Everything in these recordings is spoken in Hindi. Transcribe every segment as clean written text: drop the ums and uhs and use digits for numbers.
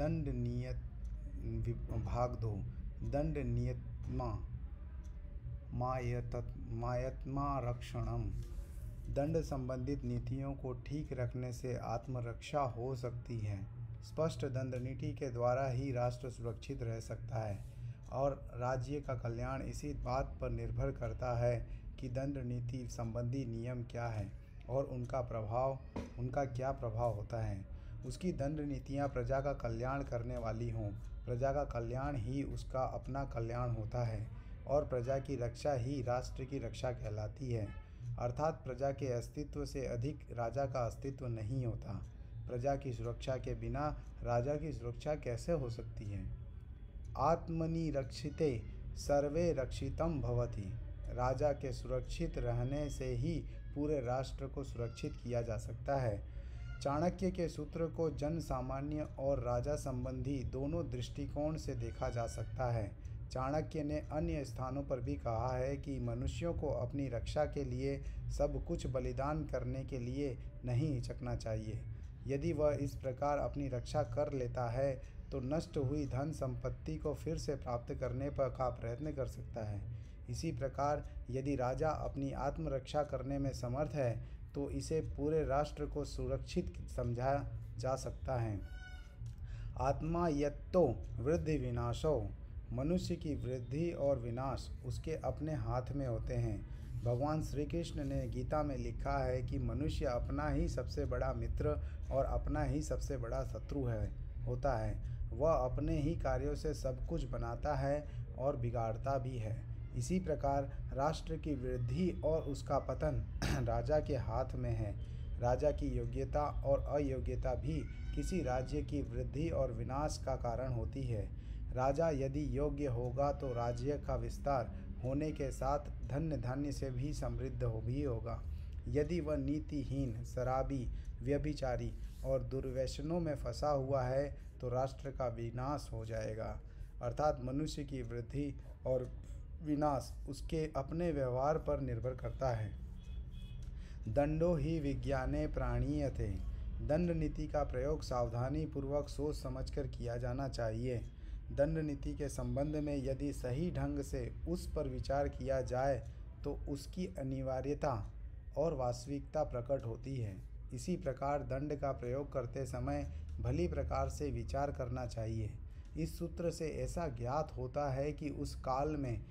दंड नियत भाग 2 दंड नियतमा मायत्मा रक्षणम। दंड संबंधित नीतियों को ठीक रखने से आत्मरक्षा हो सकती है। स्पष्ट दंड नीति के द्वारा ही राष्ट्र सुरक्षित रह सकता है और राज्य का कल्याण इसी बात पर निर्भर करता है कि दंड नीति संबंधी नियम क्या है और उनका क्या प्रभाव होता है। उसकी दंड नीतियाँ प्रजा का कल्याण करने वाली हों। प्रजा का कल्याण ही उसका अपना कल्याण होता है और प्रजा की रक्षा ही राष्ट्र की रक्षा कहलाती है। अर्थात प्रजा के अस्तित्व से अधिक राजा का अस्तित्व नहीं होता। प्रजा की सुरक्षा के बिना राजा की सुरक्षा कैसे हो सकती है। आत्मनि रक्षिते सर्वे रक्षितम भवति। राजा के सुरक्षित रहने से ही पूरे राष्ट्र को सुरक्षित किया जा सकता है। चाणक्य के सूत्र को जन सामान्य और राजा संबंधी दोनों दृष्टिकोण से देखा जा सकता है। चाणक्य ने अन्य स्थानों पर भी कहा है कि मनुष्यों को अपनी रक्षा के लिए सब कुछ बलिदान करने के लिए नहीं हिचकना चाहिए। यदि वह इस प्रकार अपनी रक्षा कर लेता है तो नष्ट हुई धन संपत्ति को फिर से प्राप्त करने का प्रयत्न कर सकता है। इसी प्रकार यदि राजा अपनी आत्मरक्षा करने में समर्थ है तो इसे पूरे राष्ट्र को सुरक्षित समझा जा सकता है। आत्मा यत्तो वृद्धि विनाशो। मनुष्य की वृद्धि और विनाश उसके अपने हाथ में होते हैं। भगवान श्री कृष्ण ने गीता में लिखा है कि मनुष्य अपना ही सबसे बड़ा मित्र और अपना ही सबसे बड़ा शत्रु होता है। वह अपने ही कार्यों से सब कुछ बनाता है और बिगाड़ता भी है। इसी प्रकार राष्ट्र की वृद्धि और उसका पतन राजा के हाथ में है। राजा की योग्यता और अयोग्यता भी किसी राज्य की वृद्धि और विनाश का कारण होती है। राजा यदि योग्य होगा तो राज्य का विस्तार होने के साथ धन्य धान्य से भी समृद्ध होगा। यदि वह नीतिहीन, शराबी, व्यभिचारी और दुर्व्यसनों में फंसा हुआ है तो राष्ट्र का विनाश हो जाएगा। अर्थात मनुष्य की वृद्धि और विनाश उसके अपने व्यवहार पर निर्भर करता है। दंडो ही विज्ञाने प्राणीयते। दंड नीति का प्रयोग सावधानी पूर्वक सोच समझकर किया जाना चाहिए। दंड नीति के संबंध में यदि सही ढंग से उस पर विचार किया जाए तो उसकी अनिवार्यता और वास्तविकता प्रकट होती है। इसी प्रकार दंड का प्रयोग करते समय भली प्रकार से विचार करना चाहिए। इस सूत्र से ऐसा ज्ञात होता है कि उस काल में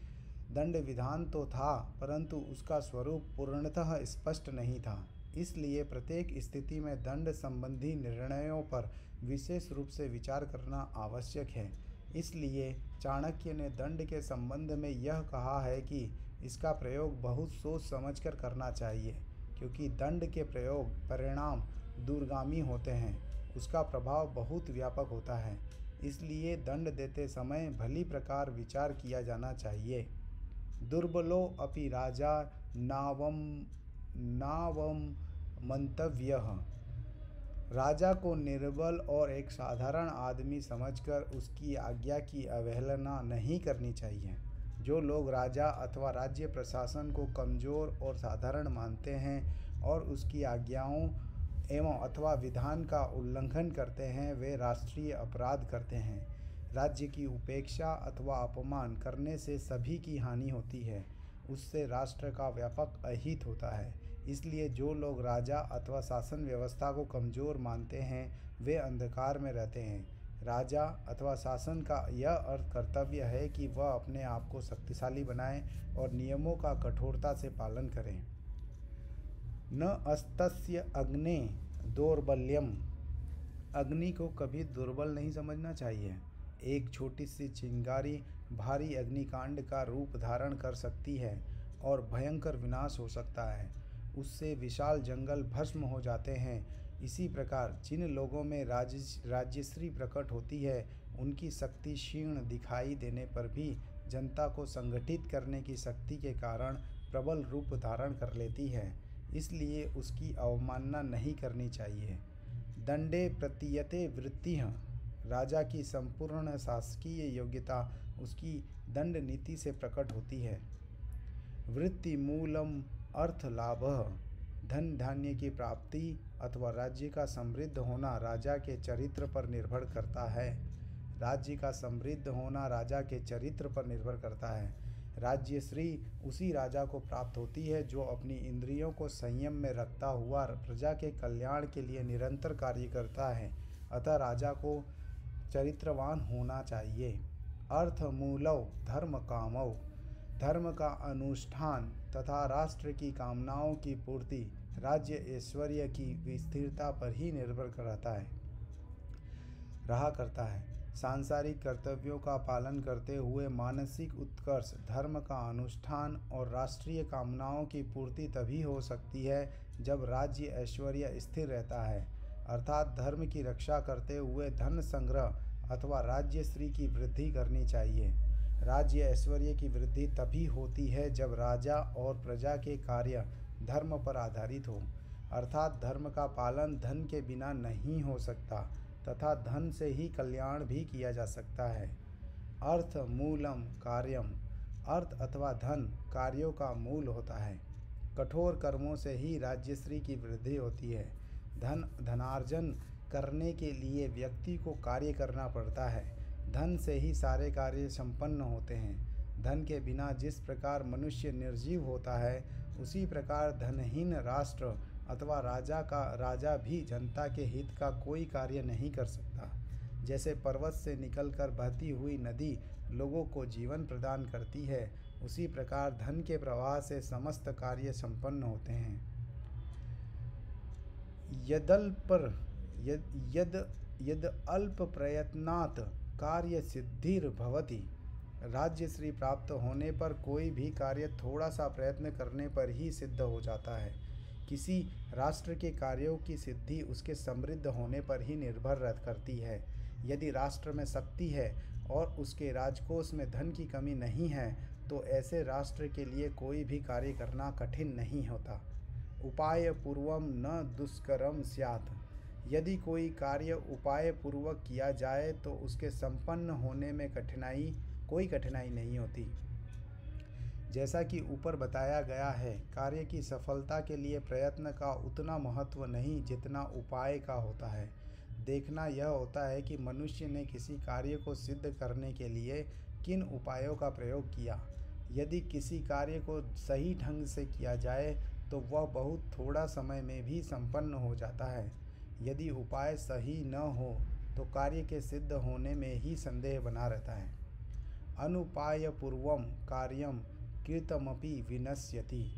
दंड विधान तो था परंतु उसका स्वरूप पूर्णतः स्पष्ट नहीं था। इसलिए प्रत्येक स्थिति में दंड संबंधी निर्णयों पर विशेष रूप से विचार करना आवश्यक है। इसलिए चाणक्य ने दंड के संबंध में यह कहा है कि इसका प्रयोग बहुत सोच समझकर करना चाहिए, क्योंकि दंड के परिणाम दूरगामी होते हैं। उसका प्रभाव बहुत व्यापक होता है। इसलिए दंड देते समय भली प्रकार विचार किया जाना चाहिए। दुर्बलो अपि राजा नावम मंतव्यः। राजा को निर्बल और एक साधारण आदमी समझकर उसकी आज्ञा की अवहेलना नहीं करनी चाहिए। जो लोग राजा अथवा राज्य प्रशासन को कमज़ोर और साधारण मानते हैं और उसकी आज्ञाओं एवं अथवा विधान का उल्लंघन करते हैं वे राष्ट्रीय अपराध करते हैं। राज्य की उपेक्षा अथवा अपमान करने से सभी की हानि होती है। उससे राष्ट्र का व्यापक अहित होता है। इसलिए जो लोग राजा अथवा शासन व्यवस्था को कमज़ोर मानते हैं वे अंधकार में रहते हैं। राजा अथवा शासन का यह अर्थ कर्तव्य है कि वह अपने आप को शक्तिशाली बनाए और नियमों का कठोरता से पालन करें। न अस्तस्य अग्ने दौर्बल्यम। अग्नि को कभी दुर्बल नहीं समझना चाहिए। एक छोटी सी चिंगारी भारी अग्निकांड का रूप धारण कर सकती है और भयंकर विनाश हो सकता है। उससे विशाल जंगल भस्म हो जाते हैं। इसी प्रकार जिन लोगों में राजश्री प्रकट होती है उनकी शक्ति क्षीण दिखाई देने पर भी जनता को संगठित करने की शक्ति के कारण प्रबल रूप धारण कर लेती है। इसलिए उसकी अवमानना नहीं करनी चाहिए। दंडे प्रतीयते वृत्तिः। राजा की संपूर्ण शासकीय योग्यता उसकी दंड नीति से प्रकट होती है। वृत्ति मूलम अर्थ लाभः। धन धान्य की प्राप्ति अथवा राज्य का समृद्ध होना राजा के चरित्र पर निर्भर करता है। राज्य का समृद्ध होना राजा के चरित्र पर निर्भर करता है। राज्य श्री उसी राजा को प्राप्त होती है जो अपनी इंद्रियों को संयम में रखता हुआ प्रजा के कल्याण के लिए निरंतर कार्य करता है। अतः राजा को चरित्रवान होना चाहिए। अर्थ मूलौ धर्म कामौ, धर्म का अनुष्ठान तथा राष्ट्र की कामनाओं की पूर्ति राज्य ऐश्वर्य की स्थिरता पर ही निर्भर रहा करता है। सांसारिक कर्तव्यों का पालन करते हुए मानसिक उत्कर्ष, धर्म का अनुष्ठान और राष्ट्रीय कामनाओं की पूर्ति तभी हो सकती है जब राज्य ऐश्वर्य स्थिर रहता है। अर्थात धर्म की रक्षा करते हुए धन संग्रह अथवा राज्यश्री की वृद्धि करनी चाहिए। राज्य ऐश्वर्य की वृद्धि तभी होती है जब राजा और प्रजा के कार्य धर्म पर आधारित हो। अर्थात धर्म का पालन धन के बिना नहीं हो सकता तथा धन से ही कल्याण भी किया जा सकता है। अर्थ मूलम कार्यम, अर्थ अथवा धन कार्यों का मूल होता है। कठोर कर्मों से ही राज्यश्री की वृद्धि होती है। धनार्जन करने के लिए व्यक्ति को कार्य करना पड़ता है। धन से ही सारे कार्य संपन्न होते हैं। धन के बिना जिस प्रकार मनुष्य निर्जीव होता है, उसी प्रकार धनहीन राष्ट्र अथवा राजा भी जनता के हित का कोई कार्य नहीं कर सकता। जैसे पर्वत से निकलकर बहती हुई नदी लोगों को जीवन प्रदान करती है, उसी प्रकार धन के प्रवाह से समस्त कार्य संपन्न होते हैं। यद अल्प प्रयत्नात् कार्य सिद्धिर्भवति, राज्यश्री प्राप्त होने पर कोई भी कार्य थोड़ा सा प्रयत्न करने पर ही सिद्ध हो जाता है। किसी राष्ट्र के कार्यों की सिद्धि उसके समृद्ध होने पर ही निर्भर करती है। यदि राष्ट्र में शक्ति है और उसके राजकोष में धन की कमी नहीं है, तो ऐसे राष्ट्र के लिए कोई भी कार्य करना कठिन नहीं होता। उपाय पूर्वम न दुष्करम स्यात्, यदि कोई कार्य उपाय पूर्वक किया जाए तो उसके संपन्न होने में कोई कठिनाई नहीं होती। जैसा कि ऊपर बताया गया है, कार्य की सफलता के लिए प्रयत्न का उतना महत्व नहीं जितना उपाय का होता है। देखना यह होता है कि मनुष्य ने किसी कार्य को सिद्ध करने के लिए किन उपायों का प्रयोग किया। यदि किसी कार्य को सही ढंग से किया जाए तो वह बहुत थोड़ा समय में भी संपन्न हो जाता है। यदि उपाय सही न हो तो कार्य के सिद्ध होने में ही संदेह बना रहता है। अनुपाय पूर्वम कार्यम कृतमपि विनश्यति,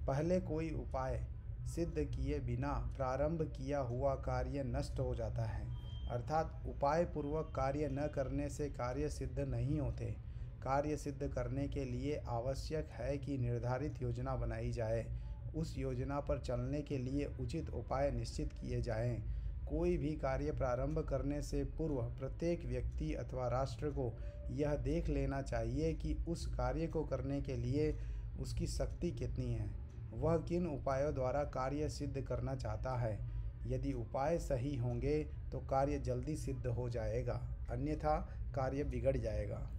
पहले कोई उपाय सिद्ध किए बिना प्रारंभ किया हुआ कार्य नष्ट हो जाता है। अर्थात उपाय पूर्वक कार्य न करने से कार्य सिद्ध नहीं होते। कार्य सिद्ध करने के लिए आवश्यक है कि निर्धारित योजना बनाई जाए, उस योजना पर चलने के लिए उचित उपाय निश्चित किए जाएं। कोई भी कार्य प्रारंभ करने से पूर्व प्रत्येक व्यक्ति अथवा राष्ट्र को यह देख लेना चाहिए कि उस कार्य को करने के लिए उसकी शक्ति कितनी है, वह किन उपायों द्वारा कार्य सिद्ध करना चाहता है। यदि उपाय सही होंगे तो कार्य जल्दी सिद्ध हो जाएगा, अन्यथा कार्य बिगड़ जाएगा।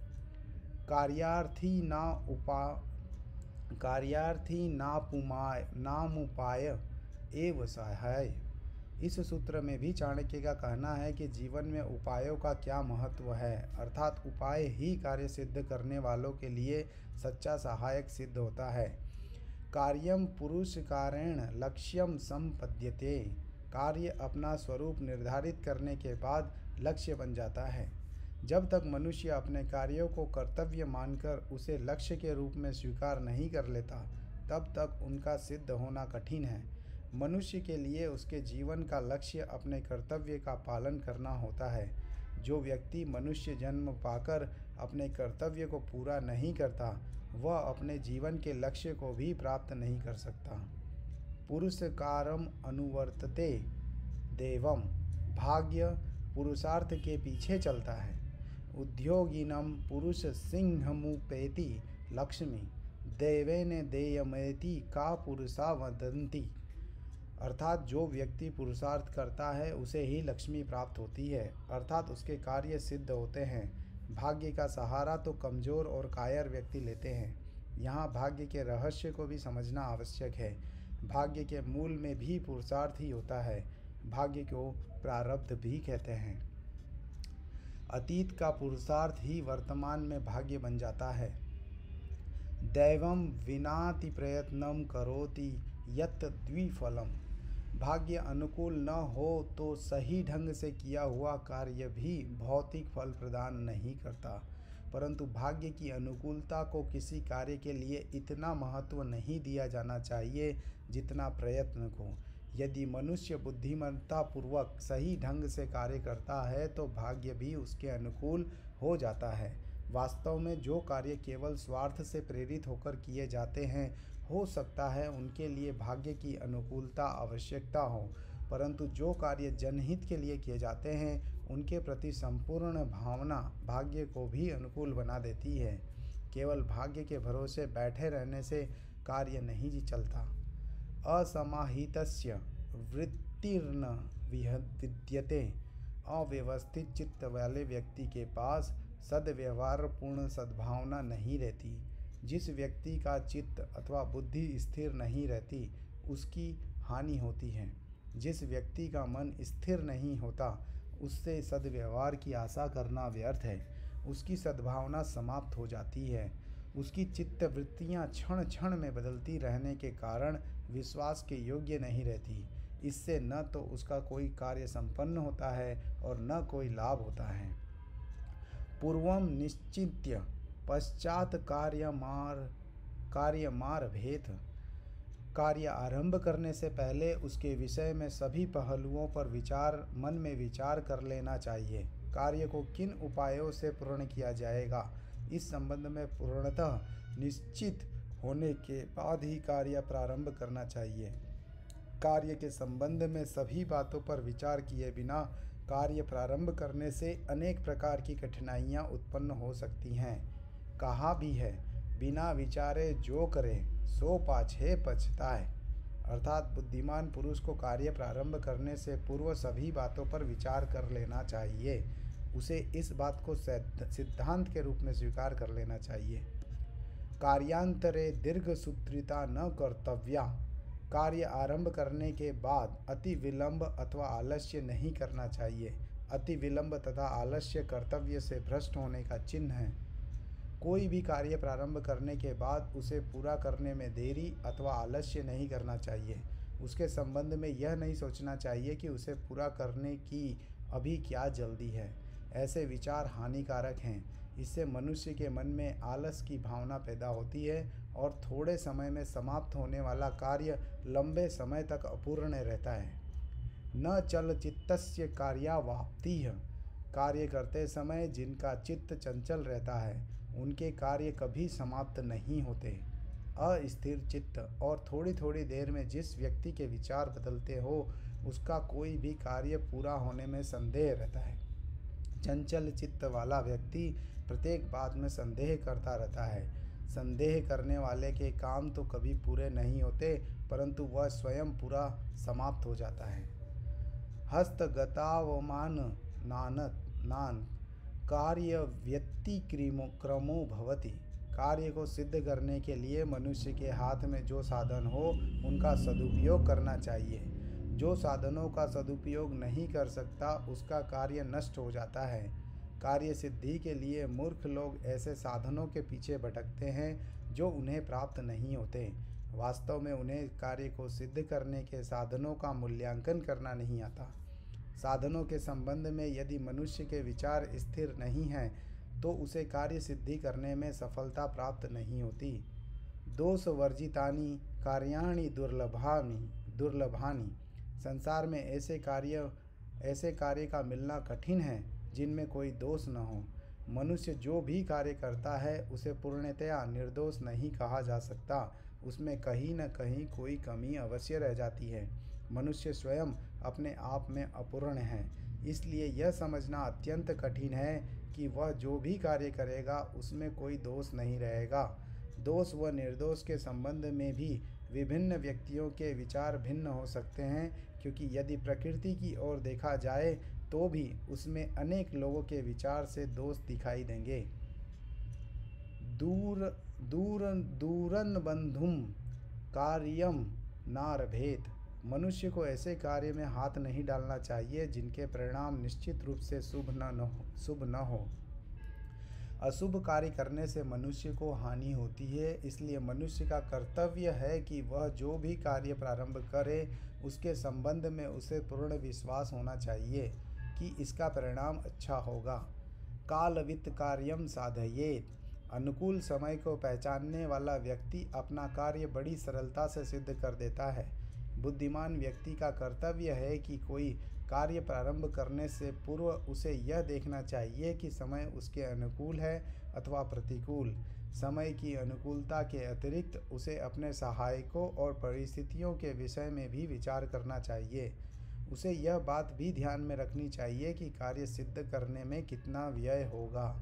कार्यार्थी नामुपाय एव सहाय, इस सूत्र में भी चाणक्य का कहना है कि जीवन में उपायों का क्या महत्व है। अर्थात उपाय ही कार्य सिद्ध करने वालों के लिए सच्चा सहायक सिद्ध होता है। कार्यम पुरुषकारेण लक्ष्यम संपद्यते, कार्य अपना स्वरूप निर्धारित करने के बाद लक्ष्य बन जाता है। जब तक मनुष्य अपने कार्यों को कर्तव्य मानकर उसे लक्ष्य के रूप में स्वीकार नहीं कर लेता, तब तक उनका सिद्ध होना कठिन है। मनुष्य के लिए उसके जीवन का लक्ष्य अपने कर्तव्य का पालन करना होता है। जो व्यक्ति मनुष्य जन्म पाकर अपने कर्तव्य को पूरा नहीं करता, वह अपने जीवन के लक्ष्य को भी प्राप्त नहीं कर सकता। पुरुषकारम अनुवर्तते देवम, भाग्य पुरुषार्थ के पीछे चलता है। उद्योगिनम पुरुष सिंहमुपेति लक्ष्मी, देवेन देयमेति का पुरुषा वदन्ति, अर्थात जो व्यक्ति पुरुषार्थ करता है उसे ही लक्ष्मी प्राप्त होती है, अर्थात उसके कार्य सिद्ध होते हैं। भाग्य का सहारा तो कमज़ोर और कायर व्यक्ति लेते हैं। यहाँ भाग्य के रहस्य को भी समझना आवश्यक है। भाग्य के मूल में भी पुरुषार्थ ही होता है। भाग्य को प्रारब्ध भी कहते हैं। अतीत का पुरुषार्थ ही वर्तमान में भाग्य बन जाता है। दैवं विनाति प्रयत्नं करोति यत् द्विफलम। भाग्य अनुकूल न हो तो सही ढंग से किया हुआ कार्य भी भौतिक फल प्रदान नहीं करता, परंतु भाग्य की अनुकूलता को किसी कार्य के लिए इतना महत्व नहीं दिया जाना चाहिए जितना प्रयत्न को। यदि मनुष्य बुद्धिमत्ता पूर्वक सही ढंग से कार्य करता है तो भाग्य भी उसके अनुकूल हो जाता है। वास्तव में जो कार्य केवल स्वार्थ से प्रेरित होकर किए जाते हैं, हो सकता है उनके लिए भाग्य की अनुकूलता आवश्यकता हो, परंतु जो कार्य जनहित के लिए किए जाते हैं उनके प्रति संपूर्ण भावना भाग्य को भी अनुकूल बना देती है। केवल भाग्य के भरोसे बैठे रहने से कार्य नहीं चलता। असमाहितस्य वृत्तिर्न विद्यते। अव्यवस्थित चित्त वाले व्यक्ति के पास सद्व्यवहार पूर्ण सद्भावना नहीं रहती। जिस व्यक्ति का चित्त अथवा बुद्धि स्थिर नहीं रहती उसकी हानि होती है। जिस व्यक्ति का मन स्थिर नहीं होता उससे सद्व्यवहार की आशा करना व्यर्थ है। उसकी सद्भावना समाप्त हो जाती है। उसकी चित्त वृत्तियाँ क्षण क्षण में बदलती रहने के कारण विश्वास के योग्य नहीं रहती। इससे न तो उसका कोई कार्य संपन्न होता है और न कोई लाभ होता है। पूर्वं निश्चित्य पश्चात कार्यमार भेद। कार्य आरंभ करने से पहले उसके विषय में सभी पहलुओं पर मन में विचार कर लेना चाहिए। कार्य को किन उपायों से पूर्ण किया जाएगा, इस संबंध में पूर्णतः निश्चित होने के बाद ही कार्य प्रारंभ करना चाहिए। कार्य के संबंध में सभी बातों पर विचार किए बिना कार्य प्रारंभ करने से अनेक प्रकार की कठिनाइयाँ उत्पन्न हो सकती हैं। कहा भी है, बिना विचारे जो करे सो पाछे पछताए। अर्थात बुद्धिमान पुरुष को कार्य प्रारंभ करने से पूर्व सभी बातों पर विचार कर लेना चाहिए। उसे इस बात को सिद्धांत के रूप में स्वीकार कर लेना चाहिए। कार्यांतरे दीर्घ सूत्रिता न कर्तव्या। कार्य आरंभ करने के बाद अति विलंब अथवा आलस्य नहीं करना चाहिए। अति विलंब तथा आलस्य कर्तव्य से भ्रष्ट होने का चिन्ह है। कोई भी कार्य प्रारंभ करने के बाद उसे पूरा करने में देरी अथवा आलस्य नहीं करना चाहिए। उसके संबंध में यह नहीं सोचना चाहिए कि उसे पूरा करने की अभी क्या जल्दी है। ऐसे विचार हानिकारक हैं। इससे मनुष्य के मन में आलस की भावना पैदा होती है और थोड़े समय में समाप्त होने वाला कार्य लंबे समय तक अपूर्ण रहता है। न चल चित्तस्य कार्यावाप्तिः। कार्य करते समय जिनका चित्त चंचल रहता है उनके कार्य कभी समाप्त नहीं होते। अस्थिर चित्त और थोड़ी थोड़ी देर में जिस व्यक्ति के विचार बदलते हो उसका कोई भी कार्य पूरा होने में संदेह रहता है। चंचल चित्त वाला व्यक्ति प्रत्येक बात में संदेह करता रहता है। संदेह करने वाले के काम तो कभी पूरे नहीं होते, परंतु वह स्वयं पूरा समाप्त हो जाता है। हस्तगतावमान नान कार्य व्यतिक्रमो भवति। कार्य को सिद्ध करने के लिए मनुष्य के हाथ में जो साधन हो उनका सदुपयोग करना चाहिए। जो साधनों का सदुपयोग नहीं कर सकता उसका कार्य नष्ट हो जाता है। कार्य सिद्धि के लिए मूर्ख लोग ऐसे साधनों के पीछे भटकते हैं जो उन्हें प्राप्त नहीं होते। वास्तव में उन्हें कार्य को सिद्ध करने के साधनों का मूल्यांकन करना नहीं आता। साधनों के संबंध में यदि मनुष्य के विचार स्थिर नहीं हैं तो उसे कार्य सिद्धि करने में सफलता प्राप्त नहीं होती। दोष वर्जितानि कार्याणि दुर्लभानि। संसार में ऐसे कार्य का मिलना कठिन है जिनमें कोई दोष न हो। मनुष्य जो भी कार्य करता है उसे पूर्णतया निर्दोष नहीं कहा जा सकता। उसमें कहीं न कहीं कोई कमी अवश्य रह जाती है। मनुष्य स्वयं अपने आप में अपूर्ण है, इसलिए यह समझना अत्यंत कठिन है कि वह जो भी कार्य करेगा उसमें कोई दोष नहीं रहेगा। दोष व निर्दोष के संबंध में भी विभिन्न व्यक्तियों के विचार भिन्न हो सकते हैं, क्योंकि यदि प्रकृति की ओर देखा जाए तो भी उसमें अनेक लोगों के विचार से दोष दिखाई देंगे। दूरन बंधुम कार्यम नारभेद। मनुष्य को ऐसे कार्य में हाथ नहीं डालना चाहिए जिनके परिणाम निश्चित रूप से शुभ न हो। अशुभ कार्य करने से मनुष्य को हानि होती है, इसलिए मनुष्य का कर्तव्य है कि वह जो भी कार्य प्रारंभ करे उसके संबंध में उसे पूर्ण विश्वास होना चाहिए कि इसका परिणाम अच्छा होगा। कालवित्त कार्यम साधयेत। अनुकूल समय को पहचानने वाला व्यक्ति अपना कार्य बड़ी सरलता से सिद्ध कर देता है। बुद्धिमान व्यक्ति का कर्तव्य है कि कोई कार्य प्रारंभ करने से पूर्व उसे यह देखना चाहिए कि समय उसके अनुकूल है अथवा प्रतिकूल। समय की अनुकूलता के अतिरिक्त उसे अपने सहायकों और परिस्थितियों के विषय में भी विचार करना चाहिए। उसे यह बात भी ध्यान में रखनी चाहिए कि कार्य सिद्ध करने में कितना व्यय होगा।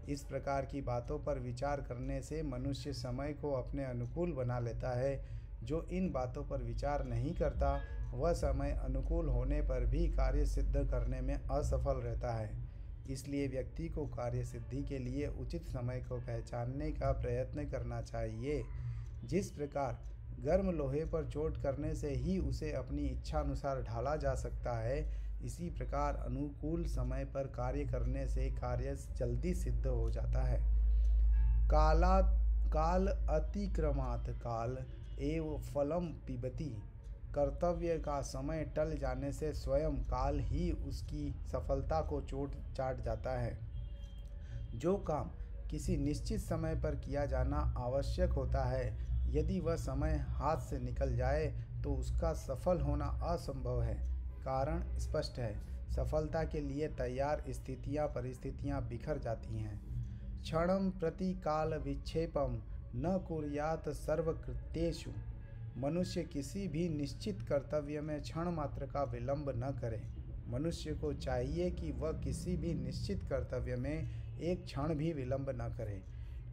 इस प्रकार की बातों पर विचार करने से मनुष्य समय को अपने अनुकूल बना लेता है। जो इन बातों पर विचार नहीं करता वह समय अनुकूल होने पर भी कार्य सिद्ध करने में असफल रहता है। इसलिए व्यक्ति को कार्य सिद्धि के लिए उचित समय को पहचानने का प्रयत्न करना चाहिए। जिस प्रकार गर्म लोहे पर चोट करने से ही उसे अपनी इच्छा अनुसार ढाला जा सकता है, इसी प्रकार अनुकूल समय पर कार्य करने से कार्य जल्दी सिद्ध हो जाता है। काल अतिक्रमात् काल एव फलम पिबती। कर्तव्य का समय टल जाने से स्वयं काल ही उसकी सफलता को चाट जाता है। जो काम किसी निश्चित समय पर किया जाना आवश्यक होता है, यदि वह समय हाथ से निकल जाए तो उसका सफल होना असंभव है। कारण स्पष्ट है, सफलता के लिए तैयार स्थितियां परिस्थितियां बिखर जाती हैं। क्षणं प्रति काल विक्षेपम न कुर्यात् सर्वकृत्येषु। मनुष्य किसी भी निश्चित कर्तव्य में क्षण मात्र का विलंब न करे। मनुष्य को चाहिए कि वह किसी भी निश्चित कर्तव्य में एक क्षण भी विलंब न करे।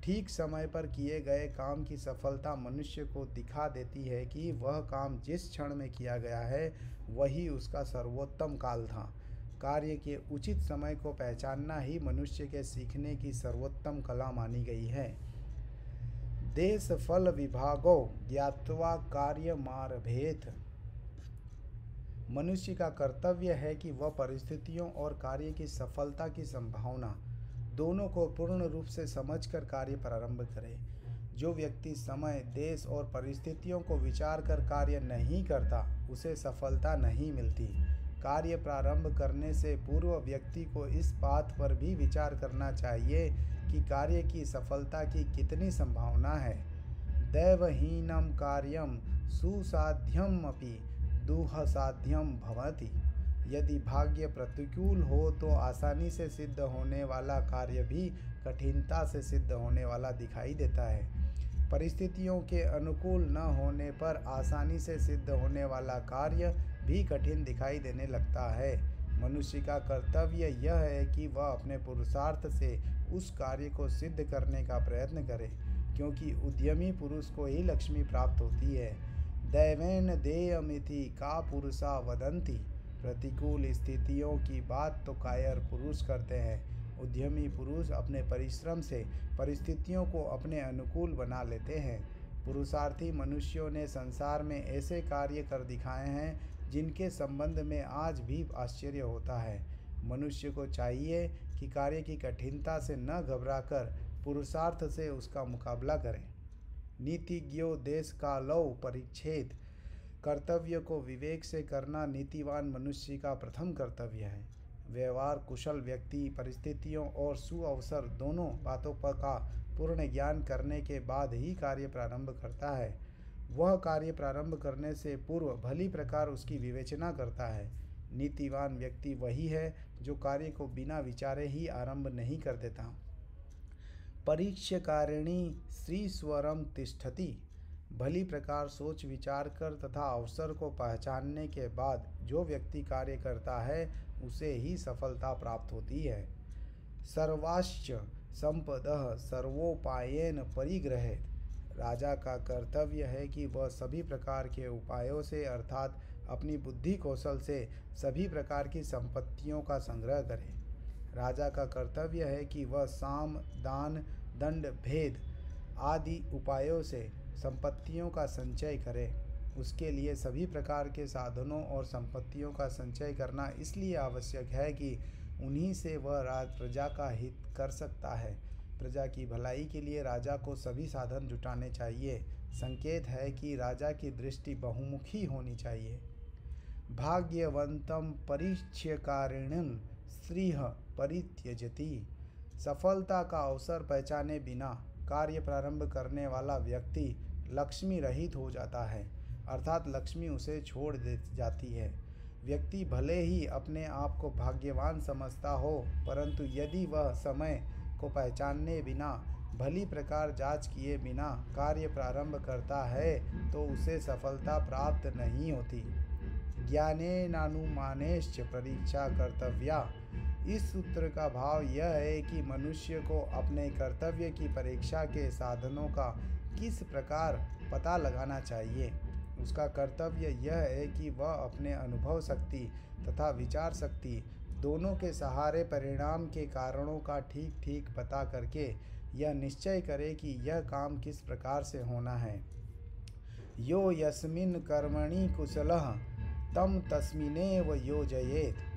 ठीक समय पर किए गए काम की सफलता मनुष्य को दिखा देती है कि वह काम जिस क्षण में किया गया है वही उसका सर्वोत्तम काल था। कार्य के उचित समय को पहचानना ही मनुष्य के सीखने की सर्वोत्तम कला मानी गई है। देश फल विभागो ज्ञात्वा कार्य मारभेत। मनुष्य का कर्तव्य है कि वह परिस्थितियों और कार्य की सफलता की संभावना दोनों को पूर्ण रूप से समझकर कार्य प्रारंभ करे। जो व्यक्ति समय, देश और परिस्थितियों को विचार कर कार्य नहीं करता उसे सफलता नहीं मिलती। कार्य प्रारंभ करने से पूर्व व्यक्ति को इस बात पर भी विचार करना चाहिए कि कार्य की सफलता की कितनी संभावना है। दैवहीनम कार्यम सुसाध्यमपि दुःसाध्यम भवति। यदि भाग्य प्रतिकूल हो तो आसानी से सिद्ध होने वाला कार्य भी कठिनता से सिद्ध होने वाला दिखाई देता है। परिस्थितियों के अनुकूल न होने पर आसानी से सिद्ध होने वाला कार्य भी कठिन दिखाई देने लगता है। मनुष्य का कर्तव्य यह है कि वह अपने पुरुषार्थ से उस कार्य को सिद्ध करने का प्रयत्न करे, क्योंकि उद्यमी पुरुष को ही लक्ष्मी प्राप्त होती है। दैवेन देयमिति का पुरुषा वदन्ति। प्रतिकूल स्थितियों की बात तो कायर पुरुष करते हैं। उद्यमी पुरुष अपने परिश्रम से परिस्थितियों को अपने अनुकूल बना लेते हैं। पुरुषार्थी मनुष्यों ने संसार में ऐसे कार्य कर दिखाए हैं जिनके संबंध में आज भी आश्चर्य होता है। मनुष्य को चाहिए कि कार्य की कठिनता से न घबराकर पुरुषार्थ से उसका मुकाबला करें। नीतिज्ञो देश कालौ परिच्छेद। कर्तव्य को विवेक से करना नीतिवान मनुष्य का प्रथम कर्तव्य है। व्यवहार कुशल व्यक्ति परिस्थितियों और सुअवसर दोनों बातों पर का पूर्ण ज्ञान करने के बाद ही कार्य प्रारंभ करता है। वह कार्य प्रारंभ करने से पूर्व भली प्रकार उसकी विवेचना करता है। नीतिवान व्यक्ति वही है जो कार्य को बिना विचारे ही आरंभ नहीं कर देता। परीक्ष्यकारिणी श्रीस्वरम तिष्ठति। भली प्रकार सोच विचार कर तथा अवसर को पहचानने के बाद जो व्यक्ति कार्य करता है उसे ही सफलता प्राप्त होती है। सर्वाश्च संपदः सर्वोपायेन परिग्रहेत। राजा का कर्तव्य है कि वह सभी प्रकार के उपायों से अर्थात अपनी बुद्धि कौशल से सभी प्रकार की संपत्तियों का संग्रह करे। राजा का कर्तव्य है कि वह साम, दान, दंड, भेद आदि उपायों से संपत्तियों का संचय करे। उसके लिए सभी प्रकार के साधनों और संपत्तियों का संचय करना इसलिए आवश्यक है कि उन्हीं से वह प्रजा का हित कर सकता है। प्रजा की भलाई के लिए राजा को सभी साधन जुटाने चाहिए। संकेत है कि राजा की दृष्टि बहुमुखी होनी चाहिए। भाग्यवंतम परिच्यकारिणं स्त्रीः परित्यजति। सफलता का अवसर पहचाने बिना कार्य प्रारंभ करने वाला व्यक्ति लक्ष्मी रहित हो जाता है, अर्थात लक्ष्मी उसे छोड़ दे जाती है। व्यक्ति भले ही अपने आप को भाग्यवान समझता हो, परंतु यदि वह समय को पहचानने बिना भली प्रकार जांच किए बिना कार्य प्रारंभ करता है तो उसे सफलता प्राप्त नहीं होती। ज्ञानेनानुमानेश्च परीक्षा कर्तव्या। इस सूत्र का भाव यह है कि मनुष्य को अपने कर्तव्य की परीक्षा के साधनों का किस प्रकार पता लगाना चाहिए। उसका कर्तव्य यह है कि वह अपने अनुभव शक्ति तथा विचार शक्ति दोनों के सहारे परिणाम के कारणों का ठीक ठीक पता करके यह निश्चय करे कि यह काम किस प्रकार से होना है। यो यस्मिन् कर्मणि कुशलः तम तस्मिनेव योजयेत्।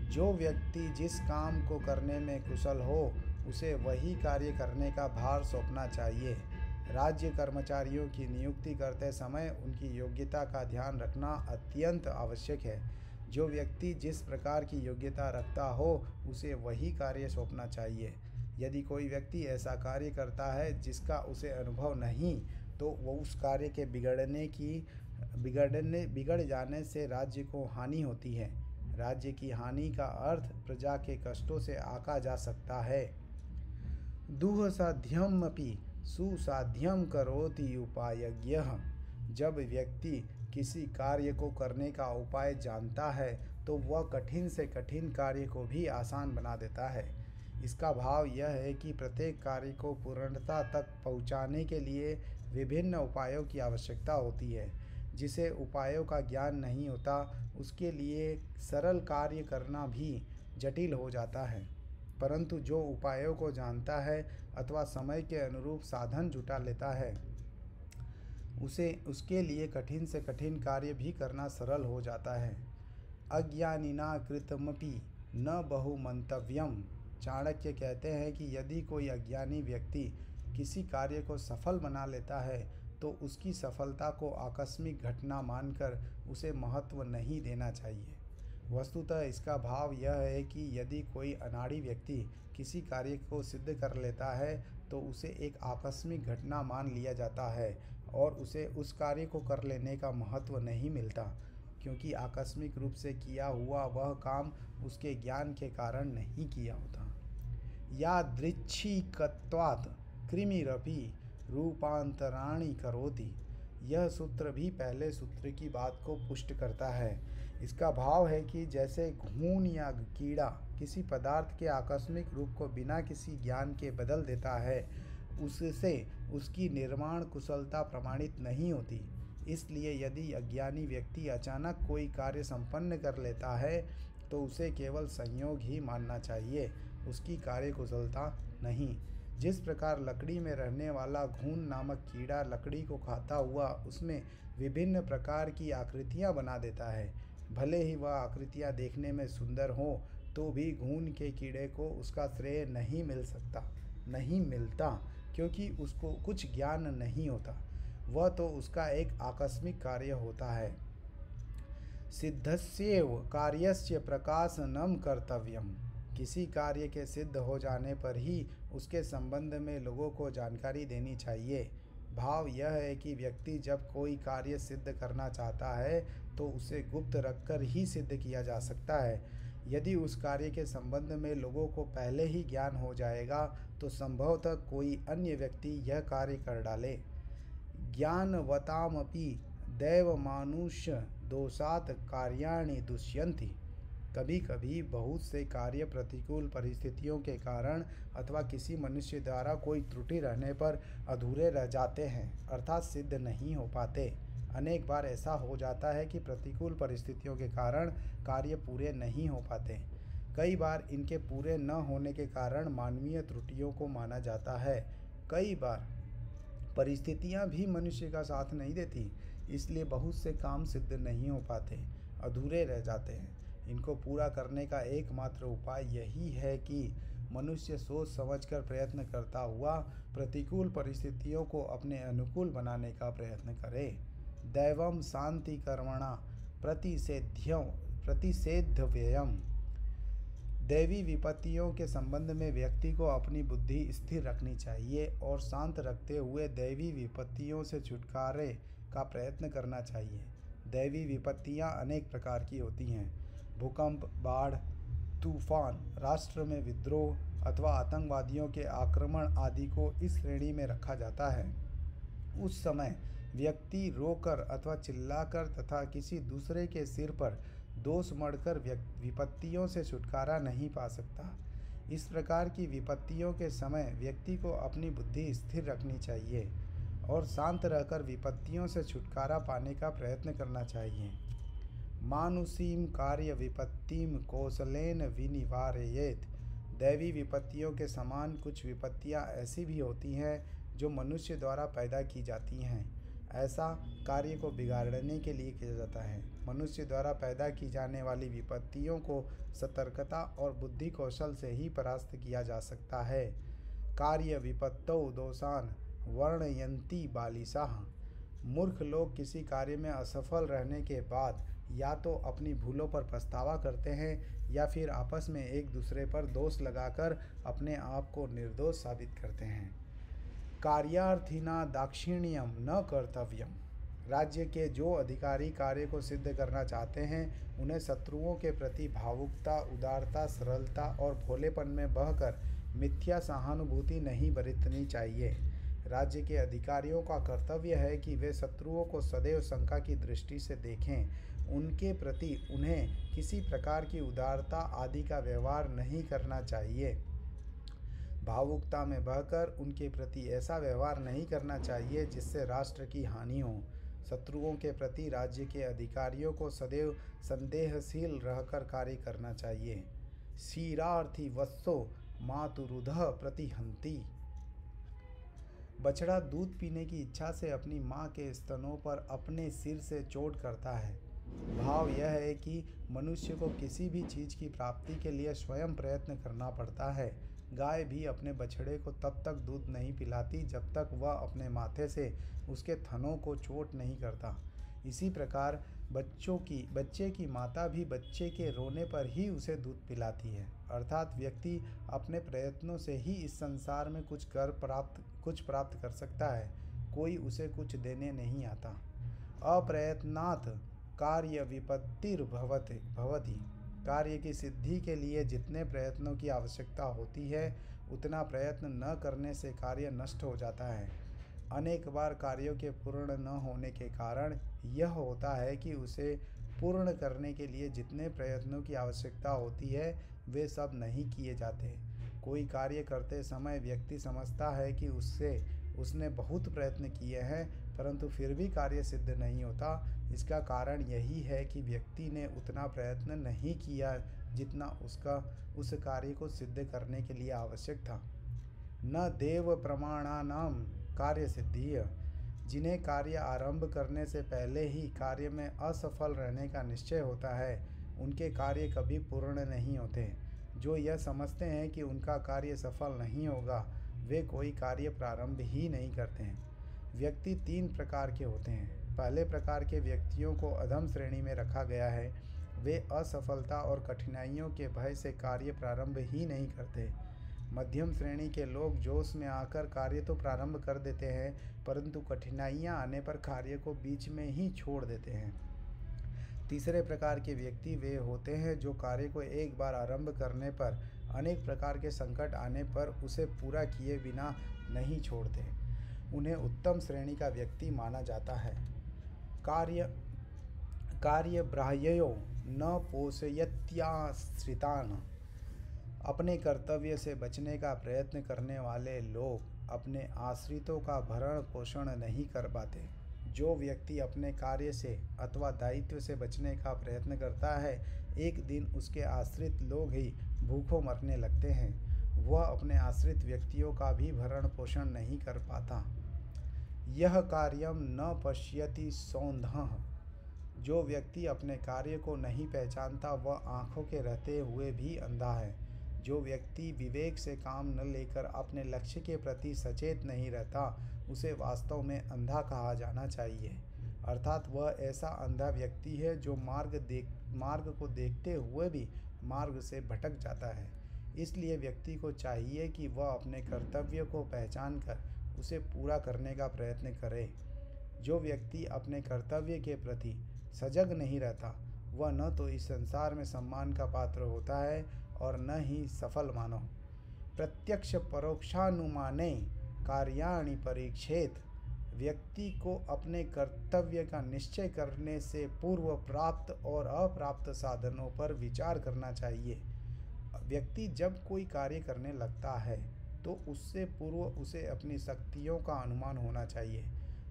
जो व्यक्ति जिस काम को करने में कुशल हो उसे वही कार्य करने का भार सौंपना चाहिए। राज्य कर्मचारियों की नियुक्ति करते समय उनकी योग्यता का ध्यान रखना अत्यंत आवश्यक है। जो व्यक्ति जिस प्रकार की योग्यता रखता हो उसे वही कार्य सौंपना चाहिए। यदि कोई व्यक्ति ऐसा कार्य करता है जिसका उसे अनुभव नहीं, तो वह उस कार्य के बिगड़ जाने से राज्य को हानि होती है। राज्य की हानि का अर्थ प्रजा के कष्टों से आका जा सकता है। दुःसाध्यमपि सुसाध्यम करोति उपायज्ञः। जब व्यक्ति किसी कार्य को करने का उपाय जानता है तो वह कठिन से कठिन कार्य को भी आसान बना देता है। इसका भाव यह है कि प्रत्येक कार्य को पूर्णता तक पहुंचाने के लिए विभिन्न उपायों की आवश्यकता होती है। जिसे उपायों का ज्ञान नहीं होता उसके लिए सरल कार्य करना भी जटिल हो जाता है, परंतु जो उपायों को जानता है अथवा समय के अनुरूप साधन जुटा लेता है उसके लिए कठिन से कठिन कार्य भी करना सरल हो जाता है। अज्ञानिना कृतमपि न बहुमंतव्यम। चाणक्य कहते हैं कि यदि कोई अज्ञानी व्यक्ति किसी कार्य को सफल बना लेता है तो उसकी सफलता को आकस्मिक घटना मानकर उसे महत्व नहीं देना चाहिए। वस्तुतः इसका भाव यह है कि यदि कोई अनाड़ी व्यक्ति किसी कार्य को सिद्ध कर लेता है तो उसे एक आकस्मिक घटना मान लिया जाता है और उसे उस कार्य को कर लेने का महत्व नहीं मिलता, क्योंकि आकस्मिक रूप से किया हुआ वह काम उसके ज्ञान के कारण नहीं किया होता। यादृच्छिकत्वात् कृमिरपि रूपांतराणि करोति। यह सूत्र भी पहले सूत्र की बात को पुष्ट करता है। इसका भाव है कि जैसे घून या कीड़ा किसी पदार्थ के आकस्मिक रूप को बिना किसी ज्ञान के बदल देता है, उससे उसकी निर्माण कुशलता प्रमाणित नहीं होती। इसलिए यदि अज्ञानी व्यक्ति अचानक कोई कार्य संपन्न कर लेता है तो उसे केवल संयोग ही मानना चाहिए, उसकी कार्य कुशलता नहीं। जिस प्रकार लकड़ी में रहने वाला घून नामक कीड़ा लकड़ी को खाता हुआ उसमें विभिन्न प्रकार की आकृतियां बना देता है, भले ही वह आकृतियां देखने में सुंदर हों तो भी घून के कीड़े को उसका श्रेय नहीं मिलता, क्योंकि उसको कुछ ज्ञान नहीं होता। वह तो उसका एक आकस्मिक कार्य होता है। सिद्धस्येव कार्यस्य प्रकाशनम कर्तव्यम। किसी कार्य के सिद्ध हो जाने पर ही उसके संबंध में लोगों को जानकारी देनी चाहिए। भाव यह है कि व्यक्ति जब कोई कार्य सिद्ध करना चाहता है तो उसे गुप्त रखकर ही सिद्ध किया जा सकता है। यदि उस कार्य के संबंध में लोगों को पहले ही ज्ञान हो जाएगा तो संभवतः कोई अन्य व्यक्ति यह कार्य कर डाले। ज्ञानवतामपि दैवमानुष्य दोषात् कार्याणि दुष्यन्ति। कभी कभी बहुत से कार्य प्रतिकूल परिस्थितियों के कारण अथवा किसी मनुष्य द्वारा कोई त्रुटि रहने पर अधूरे रह जाते हैं, अर्थात सिद्ध नहीं हो पाते। अनेक बार ऐसा हो जाता है कि प्रतिकूल परिस्थितियों के कारण कार्य पूरे नहीं हो पाते। कई बार इनके पूरे न होने के कारण मानवीय त्रुटियों को माना जाता है। कई बार परिस्थितियां भी मनुष्य का साथ नहीं देती, इसलिए बहुत से काम सिद्ध नहीं हो पाते, अधूरे रह जाते हैं। इनको पूरा करने का एकमात्र उपाय यही है कि मनुष्य सोच समझकर प्रयत्न करता हुआ प्रतिकूल परिस्थितियों को अपने अनुकूल बनाने का प्रयत्न करे। दैवम शांति कर्मणा प्रतिसेध्यव्ययम। दैवी विपत्तियों के संबंध में व्यक्ति को अपनी बुद्धि स्थिर रखनी चाहिए और शांत रखते हुए दैवी विपत्तियों से छुटकारे का प्रयत्न करना चाहिए। दैवी विपत्तियां अनेक प्रकार की होती हैं। भूकंप, बाढ़, तूफान, राष्ट्र में विद्रोह अथवा आतंकवादियों के आक्रमण आदि को इस श्रेणी में रखा जाता है। उस समय व्यक्ति रोकर अथवा चिल्लाकर तथा किसी दूसरे के सिर पर दोष मढ़कर विपत्तियों से छुटकारा नहीं पा सकता। इस प्रकार की विपत्तियों के समय व्यक्ति को अपनी बुद्धि स्थिर रखनी चाहिए और शांत रहकर विपत्तियों से छुटकारा पाने का प्रयत्न करना चाहिए। मानुषीम कार्य विपत्तिम कौशलेन विनिवारयेत। दैवी विपत्तियों के समान कुछ विपत्तियां ऐसी भी होती हैं जो मनुष्य द्वारा पैदा की जाती हैं। ऐसा कार्य को बिगाड़ने के लिए किया जाता है। मनुष्य द्वारा पैदा की जाने वाली विपत्तियों को सतर्कता और बुद्धि कौशल से ही परास्त किया जा सकता है। कार्य विपत्तौ दोषान वर्णयन्ति बालिशाः। मूर्ख लोग किसी कार्य में असफल रहने के बाद या तो अपनी भूलों पर पछतावा करते हैं या फिर आपस में एक दूसरे पर दोष लगाकर अपने आप को निर्दोष साबित करते हैं। कार्यार्थिना दाक्षिण्यम न कर्तव्यम। राज्य के जो अधिकारी कार्य को सिद्ध करना चाहते हैं उन्हें शत्रुओं के प्रति भावुकता, उदारता, सरलता और भोलेपन में बहकर मिथ्या सहानुभूति नहीं बरतनी चाहिए। राज्य के अधिकारियों का कर्तव्य है कि वे शत्रुओं को सदैव शंका की दृष्टि से देखें। उनके प्रति उन्हें किसी प्रकार की उदारता आदि का व्यवहार नहीं करना चाहिए। भावुकता में बहकर उनके प्रति ऐसा व्यवहार नहीं करना चाहिए जिससे राष्ट्र की हानि हो। शत्रुओं के प्रति राज्य के अधिकारियों को सदैव संदेहशील रहकर कार्य करना चाहिए। क्षीरार्थी वत्सो मातुरुधः प्रतिहंति। बछड़ा दूध पीने की इच्छा से अपनी माँ के स्तनों पर अपने सिर से चोट करता है। भाव यह है कि मनुष्य को किसी भी चीज़ की प्राप्ति के लिए स्वयं प्रयत्न करना पड़ता है। गाय भी अपने बछड़े को तब तक दूध नहीं पिलाती जब तक वह अपने माथे से उसके थनों को चोट नहीं करता। इसी प्रकार बच्चे की माता भी बच्चे के रोने पर ही उसे दूध पिलाती है। अर्थात व्यक्ति अपने प्रयत्नों से ही इस संसार में कुछ प्राप्त कर सकता है। कोई उसे कुछ देने नहीं आता। अप्रयत्नात् कार्य विपत्तिर्भवति। कार्य की सिद्धि के लिए जितने प्रयत्नों की आवश्यकता होती है उतना प्रयत्न न करने से कार्य नष्ट हो जाता है। अनेक बार कार्यों के पूर्ण न होने के कारण यह होता है कि उसे पूर्ण करने के लिए जितने प्रयत्नों की आवश्यकता होती है वे सब नहीं किए जाते। कोई कार्य करते समय व्यक्ति समझता है कि उसने बहुत प्रयत्न किए हैं परंतु फिर भी कार्य सिद्ध नहीं होता। इसका कारण यही है कि व्यक्ति ने उतना प्रयत्न नहीं किया जितना उस कार्य को सिद्ध करने के लिए आवश्यक था। न देव प्रमाणानां कार्य सिद्धि। जिन्हें कार्य आरंभ करने से पहले ही कार्य में असफल रहने का निश्चय होता है उनके कार्य कभी पूर्ण नहीं होते। जो यह समझते हैं कि उनका कार्य सफल नहीं होगा वे कोई कार्य प्रारंभ ही नहीं करते हैं। व्यक्ति 3 प्रकार के होते हैं। पहले प्रकार के व्यक्तियों को अधम श्रेणी में रखा गया है। वे असफलता और कठिनाइयों के भय से कार्य प्रारंभ ही नहीं करते। मध्यम श्रेणी के लोग जोश में आकर कार्य तो प्रारंभ कर देते हैं परंतु कठिनाइयां आने पर कार्य को बीच में ही छोड़ देते हैं। तीसरे प्रकार के व्यक्ति वे होते हैं जो कार्य को एक बार आरंभ करने पर अनेक प्रकार के संकट आने पर उसे पूरा किए बिना नहीं छोड़ते। उन्हें उत्तम श्रेणी का व्यक्ति माना जाता है। कार्यब्राह्ययो न पोषयत्याश्रितान्। अपने कर्तव्य से बचने का प्रयत्न करने वाले लोग अपने आश्रितों का भरण पोषण नहीं कर पाते। जो व्यक्ति अपने कार्य से अथवा दायित्व से बचने का प्रयत्न करता है एक दिन उसके आश्रित लोग ही भूखों मरने लगते हैं। वह अपने आश्रित व्यक्तियों का भी भरण पोषण नहीं कर पाता। यह कार्यम न पश्यति सौंधः। जो व्यक्ति अपने कार्य को नहीं पहचानता वह आँखों के रहते हुए भी अंधा है। जो व्यक्ति विवेक से काम न लेकर अपने लक्ष्य के प्रति सचेत नहीं रहता उसे वास्तव में अंधा कहा जाना चाहिए। अर्थात वह ऐसा अंधा व्यक्ति है जो मार्ग को देखते हुए भी मार्ग से भटक जाता है। इसलिए व्यक्ति को चाहिए कि वह अपने कर्तव्य को पहचान कर उसे पूरा करने का प्रयत्न करे। जो व्यक्ति अपने कर्तव्य के प्रति सजग नहीं रहता वह न तो इस संसार में सम्मान का पात्र होता है और न ही सफल मानव। प्रत्यक्ष परोक्षानुमाने कार्याणि परीक्षेत। व्यक्ति को अपने कर्तव्य का निश्चय करने से पूर्व प्राप्त और अप्राप्त साधनों पर विचार करना चाहिए। व्यक्ति जब कोई कार्य करने लगता है तो उससे पूर्व उसे अपनी शक्तियों का अनुमान होना चाहिए।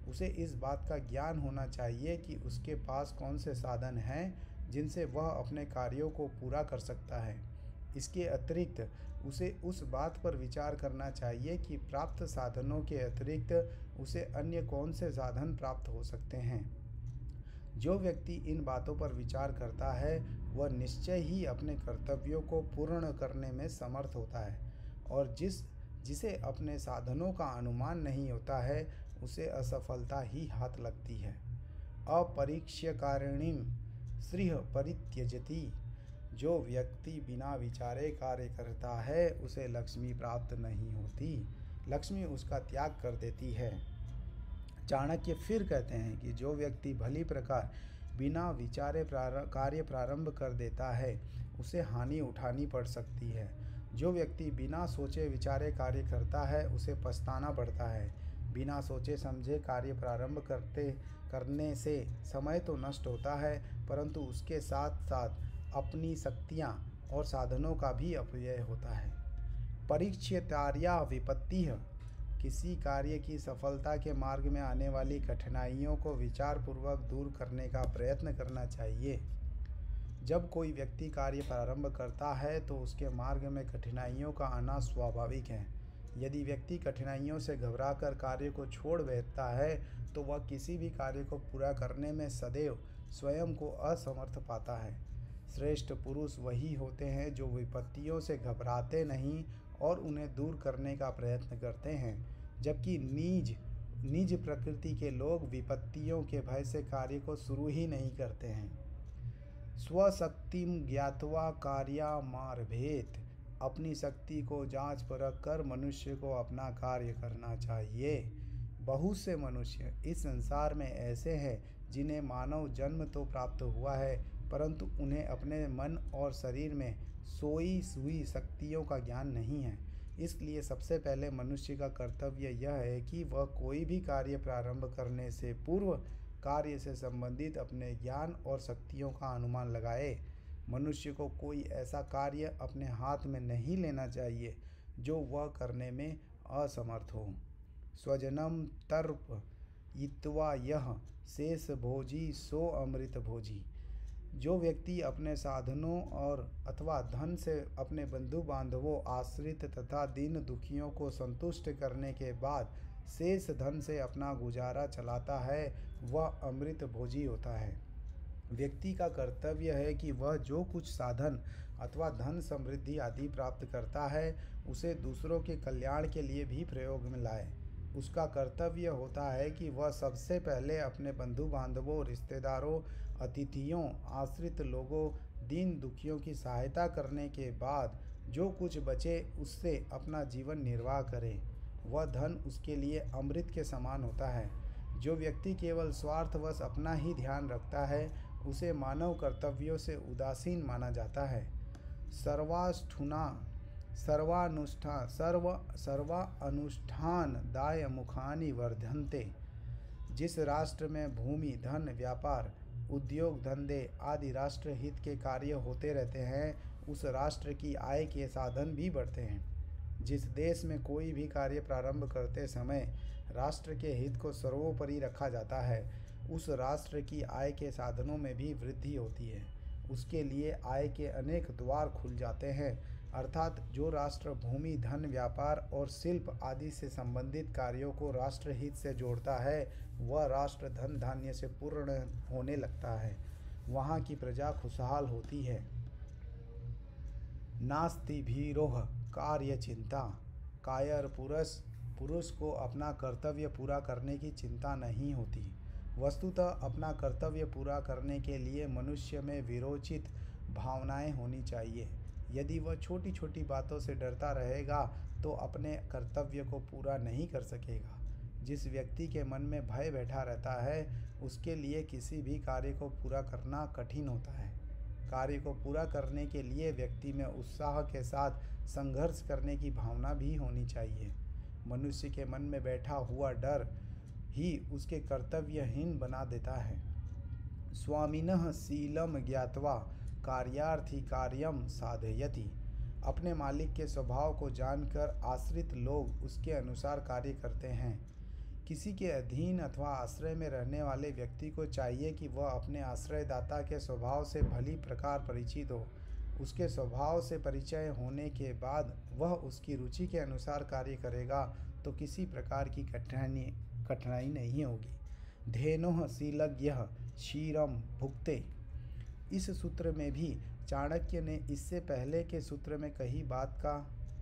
उसे इस बात का ज्ञान होना चाहिए कि उसके पास कौन से साधन हैं जिनसे वह अपने कार्यों को पूरा कर सकता है। इसके अतिरिक्त उसे उस बात पर विचार करना चाहिए कि प्राप्त साधनों के अतिरिक्त उसे अन्य कौन से साधन प्राप्त हो सकते हैं। जो व्यक्ति इन बातों पर विचार करता है वह निश्चय ही अपने कर्तव्यों को पूर्ण करने में समर्थ होता है, और जिसे अपने साधनों का अनुमान नहीं होता है उसे असफलता ही हाथ लगती है। अपरीक्ष्यकारिणीं श्रीः परित्यजति। जो व्यक्ति बिना विचारे कार्य करता है उसे लक्ष्मी प्राप्त नहीं होती, लक्ष्मी उसका त्याग कर देती है। चाणक्य फिर कहते हैं कि जो व्यक्ति भली प्रकार बिना विचारे कार्य प्रारंभ कर देता है उसे हानि उठानी पड़ सकती है। जो व्यक्ति बिना सोचे विचारे कार्य करता है उसे पछताना पड़ता है। बिना सोचे समझे कार्य प्रारंभ करने से समय तो नष्ट होता है परंतु उसके साथ साथ अपनी शक्तियाँ और साधनों का भी अपव्यय होता है। परीक्ष्यतार्या विपत्तिः। किसी कार्य की सफलता के मार्ग में आने वाली कठिनाइयों को विचारपूर्वक दूर करने का प्रयत्न करना चाहिए। जब कोई व्यक्ति कार्य प्रारंभ करता है तो उसके मार्ग में कठिनाइयों का आना स्वाभाविक है। यदि व्यक्ति कठिनाइयों से घबराकर कार्य को छोड़ बैठता है तो वह किसी भी कार्य को पूरा करने में सदैव स्वयं को असमर्थ पाता है। श्रेष्ठ पुरुष वही होते हैं जो विपत्तियों से घबराते नहीं और उन्हें दूर करने का प्रयत्न करते हैं, जबकि निज प्रकृति के लोग विपत्तियों के भय से कार्य को शुरू ही नहीं करते हैं। स्वशक्तिम ज्ञात्वा कार्यामारभेत। अपनी शक्ति को जांच परख कर मनुष्य को अपना कार्य करना चाहिए। बहुत से मनुष्य इस संसार में ऐसे हैं जिन्हें मानव जन्म तो प्राप्त हुआ है परंतु उन्हें अपने मन और शरीर में सोई हुई शक्तियों का ज्ञान नहीं है। इसलिए सबसे पहले मनुष्य का कर्तव्य यह है कि वह कोई भी कार्य प्रारंभ करने से पूर्व कार्य से संबंधित अपने ज्ञान और शक्तियों का अनुमान लगाए। मनुष्य को कोई ऐसा कार्य अपने हाथ में नहीं लेना चाहिए जो वह करने में असमर्थ हो। स्वजनम तर्प इत्वा यह शेष भोजी सो अमृत भोजी। जो व्यक्ति अपने साधनों और अथवा धन से अपने बंधु बांधवों, आश्रित तथा दीन दुखियों को संतुष्ट करने के बाद शेष धन से अपना गुजारा चलाता है वह अमृत भोजी होता है। व्यक्ति का कर्तव्य है कि वह जो कुछ साधन अथवा धन समृद्धि आदि प्राप्त करता है उसे दूसरों के कल्याण के लिए भी प्रयोग में लाए। उसका कर्तव्य होता है कि वह सबसे पहले अपने बंधु बांधवों, रिश्तेदारों, अतिथियों, आश्रित लोगों, दीन दुखियों की सहायता करने के बाद जो कुछ बचे उससे अपना जीवन निर्वाह करे। वह धन उसके लिए अमृत के समान होता है। जो व्यक्ति केवल स्वार्थवश अपना ही ध्यान रखता है उसे मानव कर्तव्यों से उदासीन माना जाता है। सर्वानुष्ठान दाय मुखानि वर्धन्ते। जिस राष्ट्र में भूमि, धन, व्यापार, उद्योग धंधे आदि राष्ट्र हित के कार्य होते रहते हैं उस राष्ट्र की आय के साधन भी बढ़ते हैं। जिस देश में कोई भी कार्य प्रारंभ करते समय राष्ट्र के हित को सर्वोपरि रखा जाता है उस राष्ट्र की आय के साधनों में भी वृद्धि होती है। उसके लिए आय के अनेक द्वार खुल जाते हैं। अर्थात जो राष्ट्र भूमि, धन, व्यापार और शिल्प आदि से संबंधित कार्यों को राष्ट्रहित से जोड़ता है, वह राष्ट्र धन धान्य से पूर्ण होने लगता है। वहाँ की प्रजा खुशहाल होती है। नास्ति भीरोह कार्य चिंता। कायर पुरुष को अपना कर्तव्य पूरा करने की चिंता नहीं होती। वस्तुतः अपना कर्तव्य पूरा करने के लिए मनुष्य में विरोचित भावनाएं होनी चाहिए। यदि वह छोटी छोटी बातों से डरता रहेगा तो अपने कर्तव्य को पूरा नहीं कर सकेगा। जिस व्यक्ति के मन में भय बैठा रहता है, उसके लिए किसी भी कार्य को पूरा करना कठिन होता है। कार्य को पूरा करने के लिए व्यक्ति में उत्साह के साथ संघर्ष करने की भावना भी होनी चाहिए। मनुष्य के मन में बैठा हुआ डर ही उसके कर्तव्यहीन बना देता है। स्वामिनः शीलम ज्ञात्वा कार्यार्थी कार्यम साधयति। अपने मालिक के स्वभाव को जानकर आश्रित लोग उसके अनुसार कार्य करते हैं। किसी के अधीन अथवा आश्रय में रहने वाले व्यक्ति को चाहिए कि वह अपने आश्रयदाता के स्वभाव से भली प्रकार परिचित हो। उसके स्वभाव से परिचय होने के बाद वह उसकी रुचि के अनुसार कार्य करेगा तो किसी प्रकार की कठिनाई नहीं होगी। धेनुः शीलज्ञः क्षीरम भुक्ते। इस सूत्र में भी चाणक्य ने इससे पहले के सूत्र में कही बात का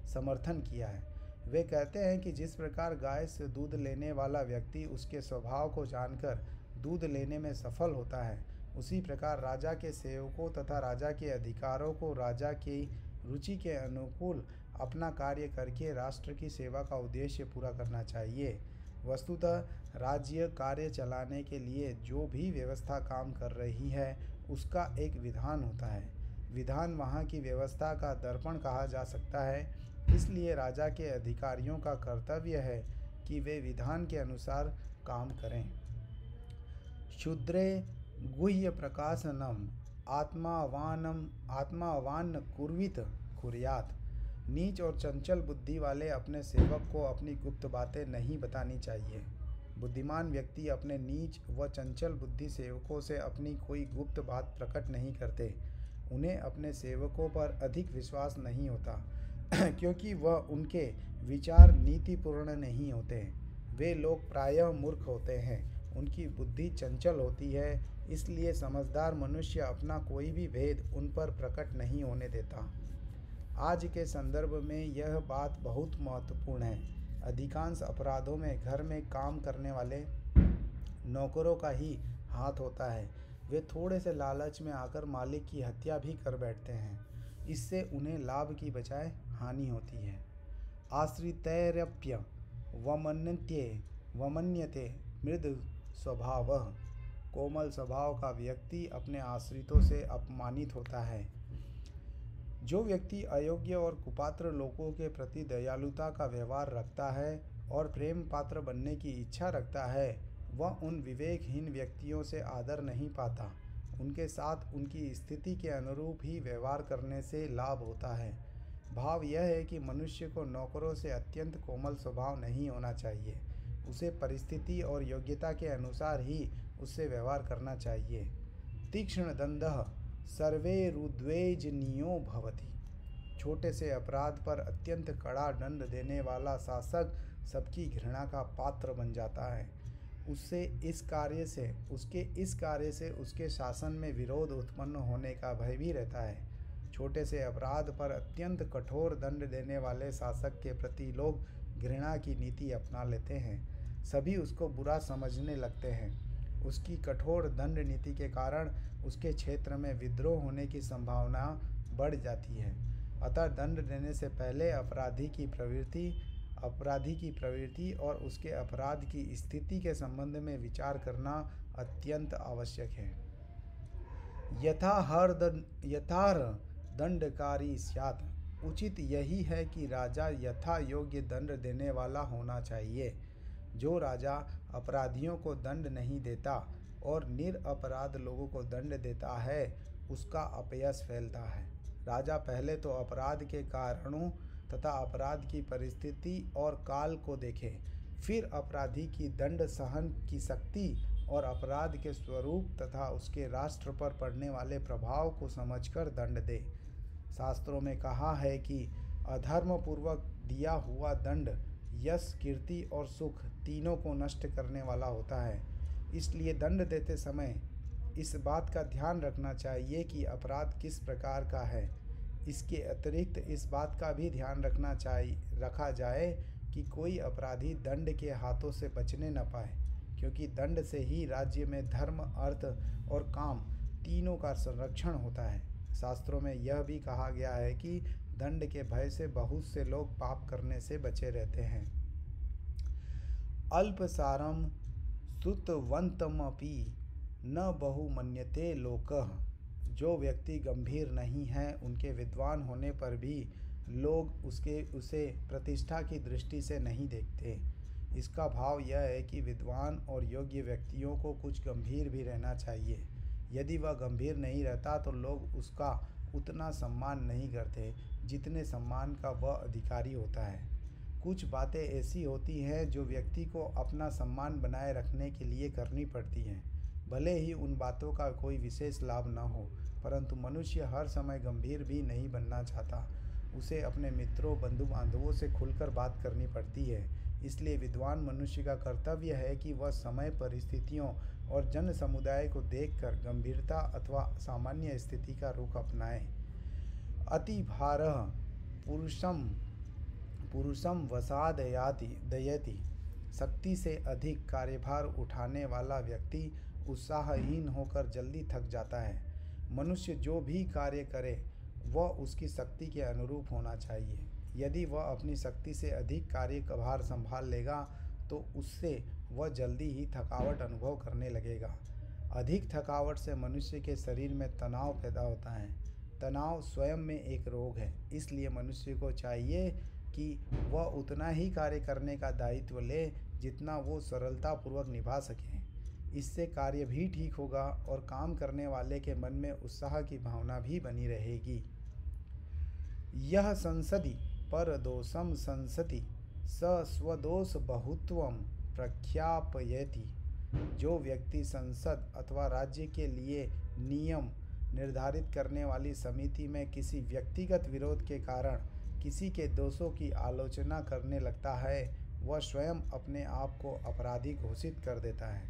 समर्थन किया है। वे कहते हैं कि जिस प्रकार गाय से दूध लेने वाला व्यक्ति उसके स्वभाव को जानकर दूध लेने में सफल होता है, उसी प्रकार राजा के सेवकों तथा राजा के अधिकारों को राजा की रुचि के अनुकूल अपना कार्य करके राष्ट्र की सेवा का उद्देश्य पूरा करना चाहिए। वस्तुतः राज्य कार्य चलाने के लिए जो भी व्यवस्था काम कर रही है, उसका एक विधान होता है। विधान वहाँ की व्यवस्था का दर्पण कहा जा सकता है। इसलिए राजा के अधिकारियों का कर्तव्य है कि वे विधान के अनुसार काम करें। शूद्रे गुह्य प्रकाशनम आत्मावान कुर्वित कुर्यात। नीच और चंचल बुद्धि वाले अपने सेवक को अपनी गुप्त बातें नहीं बतानी चाहिए। बुद्धिमान व्यक्ति अपने नीच व चंचल बुद्धि सेवकों से अपनी कोई गुप्त बात प्रकट नहीं करते। उन्हें अपने सेवकों पर अधिक विश्वास नहीं होता क्योंकि वह उनके विचार नीतिपूर्ण नहीं होते। वे लोग प्रायः मूर्ख होते हैं, उनकी बुद्धि चंचल होती है। इसलिए समझदार मनुष्य अपना कोई भी भेद उन पर प्रकट नहीं होने देता। आज के संदर्भ में यह बात बहुत महत्वपूर्ण है। अधिकांश अपराधों में घर में काम करने वाले नौकरों का ही हाथ होता है। वे थोड़े से लालच में आकर मालिक की हत्या भी कर बैठते हैं। इससे उन्हें लाभ की बजाय हानि होती है। आश्रितैरप्य वमन्यते मृद स्वभावः। कोमल स्वभाव का व्यक्ति अपने आश्रितों से अपमानित होता है। जो व्यक्ति अयोग्य और कुपात्र लोगों के प्रति दयालुता का व्यवहार रखता है और प्रेम पात्र बनने की इच्छा रखता है, वह उन विवेकहीन व्यक्तियों से आदर नहीं पाता। उनके साथ उनकी स्थिति के अनुरूप ही व्यवहार करने से लाभ होता है। भाव यह है कि मनुष्य को नौकरों से अत्यंत कोमल स्वभाव नहीं होना चाहिए। उसे परिस्थिति और योग्यता के अनुसार ही उससे व्यवहार करना चाहिए। तीक्ष्ण दंडः सर्वैरुद्वेजनीयो भवति। छोटे से अपराध पर अत्यंत कड़ा दंड देने वाला शासक सबकी घृणा का पात्र बन जाता है। उसके इस कार्य से उसके शासन में विरोध उत्पन्न होने का भय भी रहता है। छोटे से अपराध पर अत्यंत कठोर दंड देने वाले शासक के प्रति लोग घृणा की नीति अपना लेते हैं। सभी उसको बुरा समझने लगते हैं। उसकी कठोर दंड नीति के कारण उसके क्षेत्र में विद्रोह होने की संभावना बढ़ जाती है। अतः दंड देने से पहले अपराधी की प्रवृत्ति और उसके अपराध की स्थिति के संबंध में विचार करना अत्यंत आवश्यक है। यथार दंडकारी स्यात्। उचित यही है कि राजा यथा योग्य दंड देने वाला होना चाहिए। जो राजा अपराधियों को दंड नहीं देता और निरपराध लोगों को दंड देता है, उसका अपयश फैलता है। राजा पहले तो अपराध के कारणों तथा अपराध की परिस्थिति और काल को देखे, फिर अपराधी की दंड सहन की शक्ति और अपराध के स्वरूप तथा उसके राष्ट्र पर पड़ने वाले प्रभाव को समझकर दंड दे। शास्त्रों में कहा है कि अधर्म पूर्वक दिया हुआ दंड यश, कीर्ति और सुख तीनों को नष्ट करने वाला होता है। इसलिए दंड देते समय इस बात का ध्यान रखना चाहिए कि अपराध किस प्रकार का है। इसके अतिरिक्त इस बात का भी ध्यान रखा जाए कि कोई अपराधी दंड के हाथों से बचने न पाए, क्योंकि दंड से ही राज्य में धर्म, अर्थ और काम तीनों का संरक्षण होता है। शास्त्रों में यह भी कहा गया है कि दंड के भय से बहुत से लोग पाप करने से बचे रहते हैं। अल्पसारम श्रुतवन्तमपि न बहुमन्यते लोकः। जो व्यक्ति गंभीर नहीं है, उनके विद्वान होने पर भी लोग उसे प्रतिष्ठा की दृष्टि से नहीं देखते। इसका भाव यह है कि विद्वान और योग्य व्यक्तियों को कुछ गंभीर भी रहना चाहिए। यदि वह गंभीर नहीं रहता तो लोग उसका उतना सम्मान नहीं करते जितने सम्मान का वह अधिकारी होता है। कुछ बातें ऐसी होती हैं जो व्यक्ति को अपना सम्मान बनाए रखने के लिए करनी पड़ती हैं, भले ही उन बातों का कोई विशेष लाभ न हो, परंतु मनुष्य हर समय गंभीर भी नहीं बनना चाहता। उसे अपने मित्रों, बंधु बांधवों से खुलकर बात करनी पड़ती है। इसलिए विद्वान मनुष्य का कर्तव्य है कि वह समय, परिस्थितियों और जन समुदाय को देखकर गंभीरता अथवा सामान्य स्थिति का रुख अपनाए। अति भारः पुरुषम वसादयति। शक्ति से अधिक कार्यभार उठाने वाला व्यक्ति उत्साहहीन होकर जल्दी थक जाता है। मनुष्य जो भी कार्य करे वह उसकी शक्ति के अनुरूप होना चाहिए। यदि वह अपनी शक्ति से अधिक कार्य का भार संभाल लेगा तो उससे वह जल्दी ही थकावट अनुभव करने लगेगा। अधिक थकावट से मनुष्य के शरीर में तनाव पैदा होता है। तनाव स्वयं में एक रोग है। इसलिए मनुष्य को चाहिए कि वह उतना ही कार्य करने का दायित्व ले जितना वो सरलतापूर्वक निभा सके। इससे कार्य भी ठीक होगा और काम करने वाले के मन में उत्साह की भावना भी बनी रहेगी। यह संसदि परदोषम संसति स स्वदोष बहुत्वम प्रख्यापयति। जो व्यक्ति संसद अथवा राज्य के लिए नियम निर्धारित करने वाली समिति में किसी व्यक्तिगत विरोध के कारण किसी के दोषों की आलोचना करने लगता है, वह स्वयं अपने आप को अपराधी घोषित कर देता है।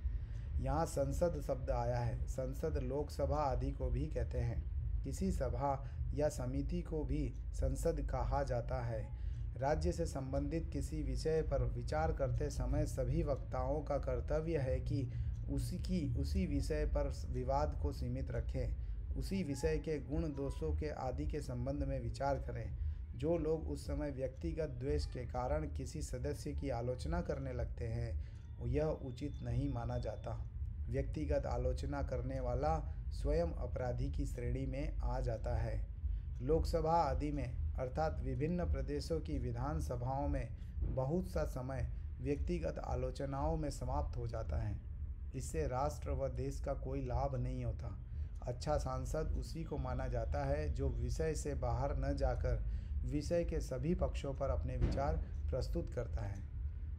यहाँ संसद शब्द आया है। संसद लोकसभा आदि को भी कहते हैं। किसी सभा या समिति को भी संसद कहा जाता है। राज्य से संबंधित किसी विषय पर विचार करते समय सभी वक्ताओं का कर्तव्य है कि उसी विषय पर विवाद को सीमित रखें, उसी विषय के गुण, दोषों के आदि के संबंध में विचार करें। जो लोग उस समय व्यक्तिगत द्वेष के कारण किसी सदस्य की आलोचना करने लगते हैं, यह उचित नहीं माना जाता। व्यक्तिगत आलोचना करने वाला स्वयं अपराधी की श्रेणी में आ जाता है। लोकसभा आदि में अर्थात विभिन्न प्रदेशों की विधानसभाओं में बहुत सा समय व्यक्तिगत आलोचनाओं में समाप्त हो जाता है। इससे राष्ट्र व देश का कोई लाभ नहीं होता। अच्छा सांसद उसी को माना जाता है जो विषय से बाहर न जाकर विषय के सभी पक्षों पर अपने विचार प्रस्तुत करता है।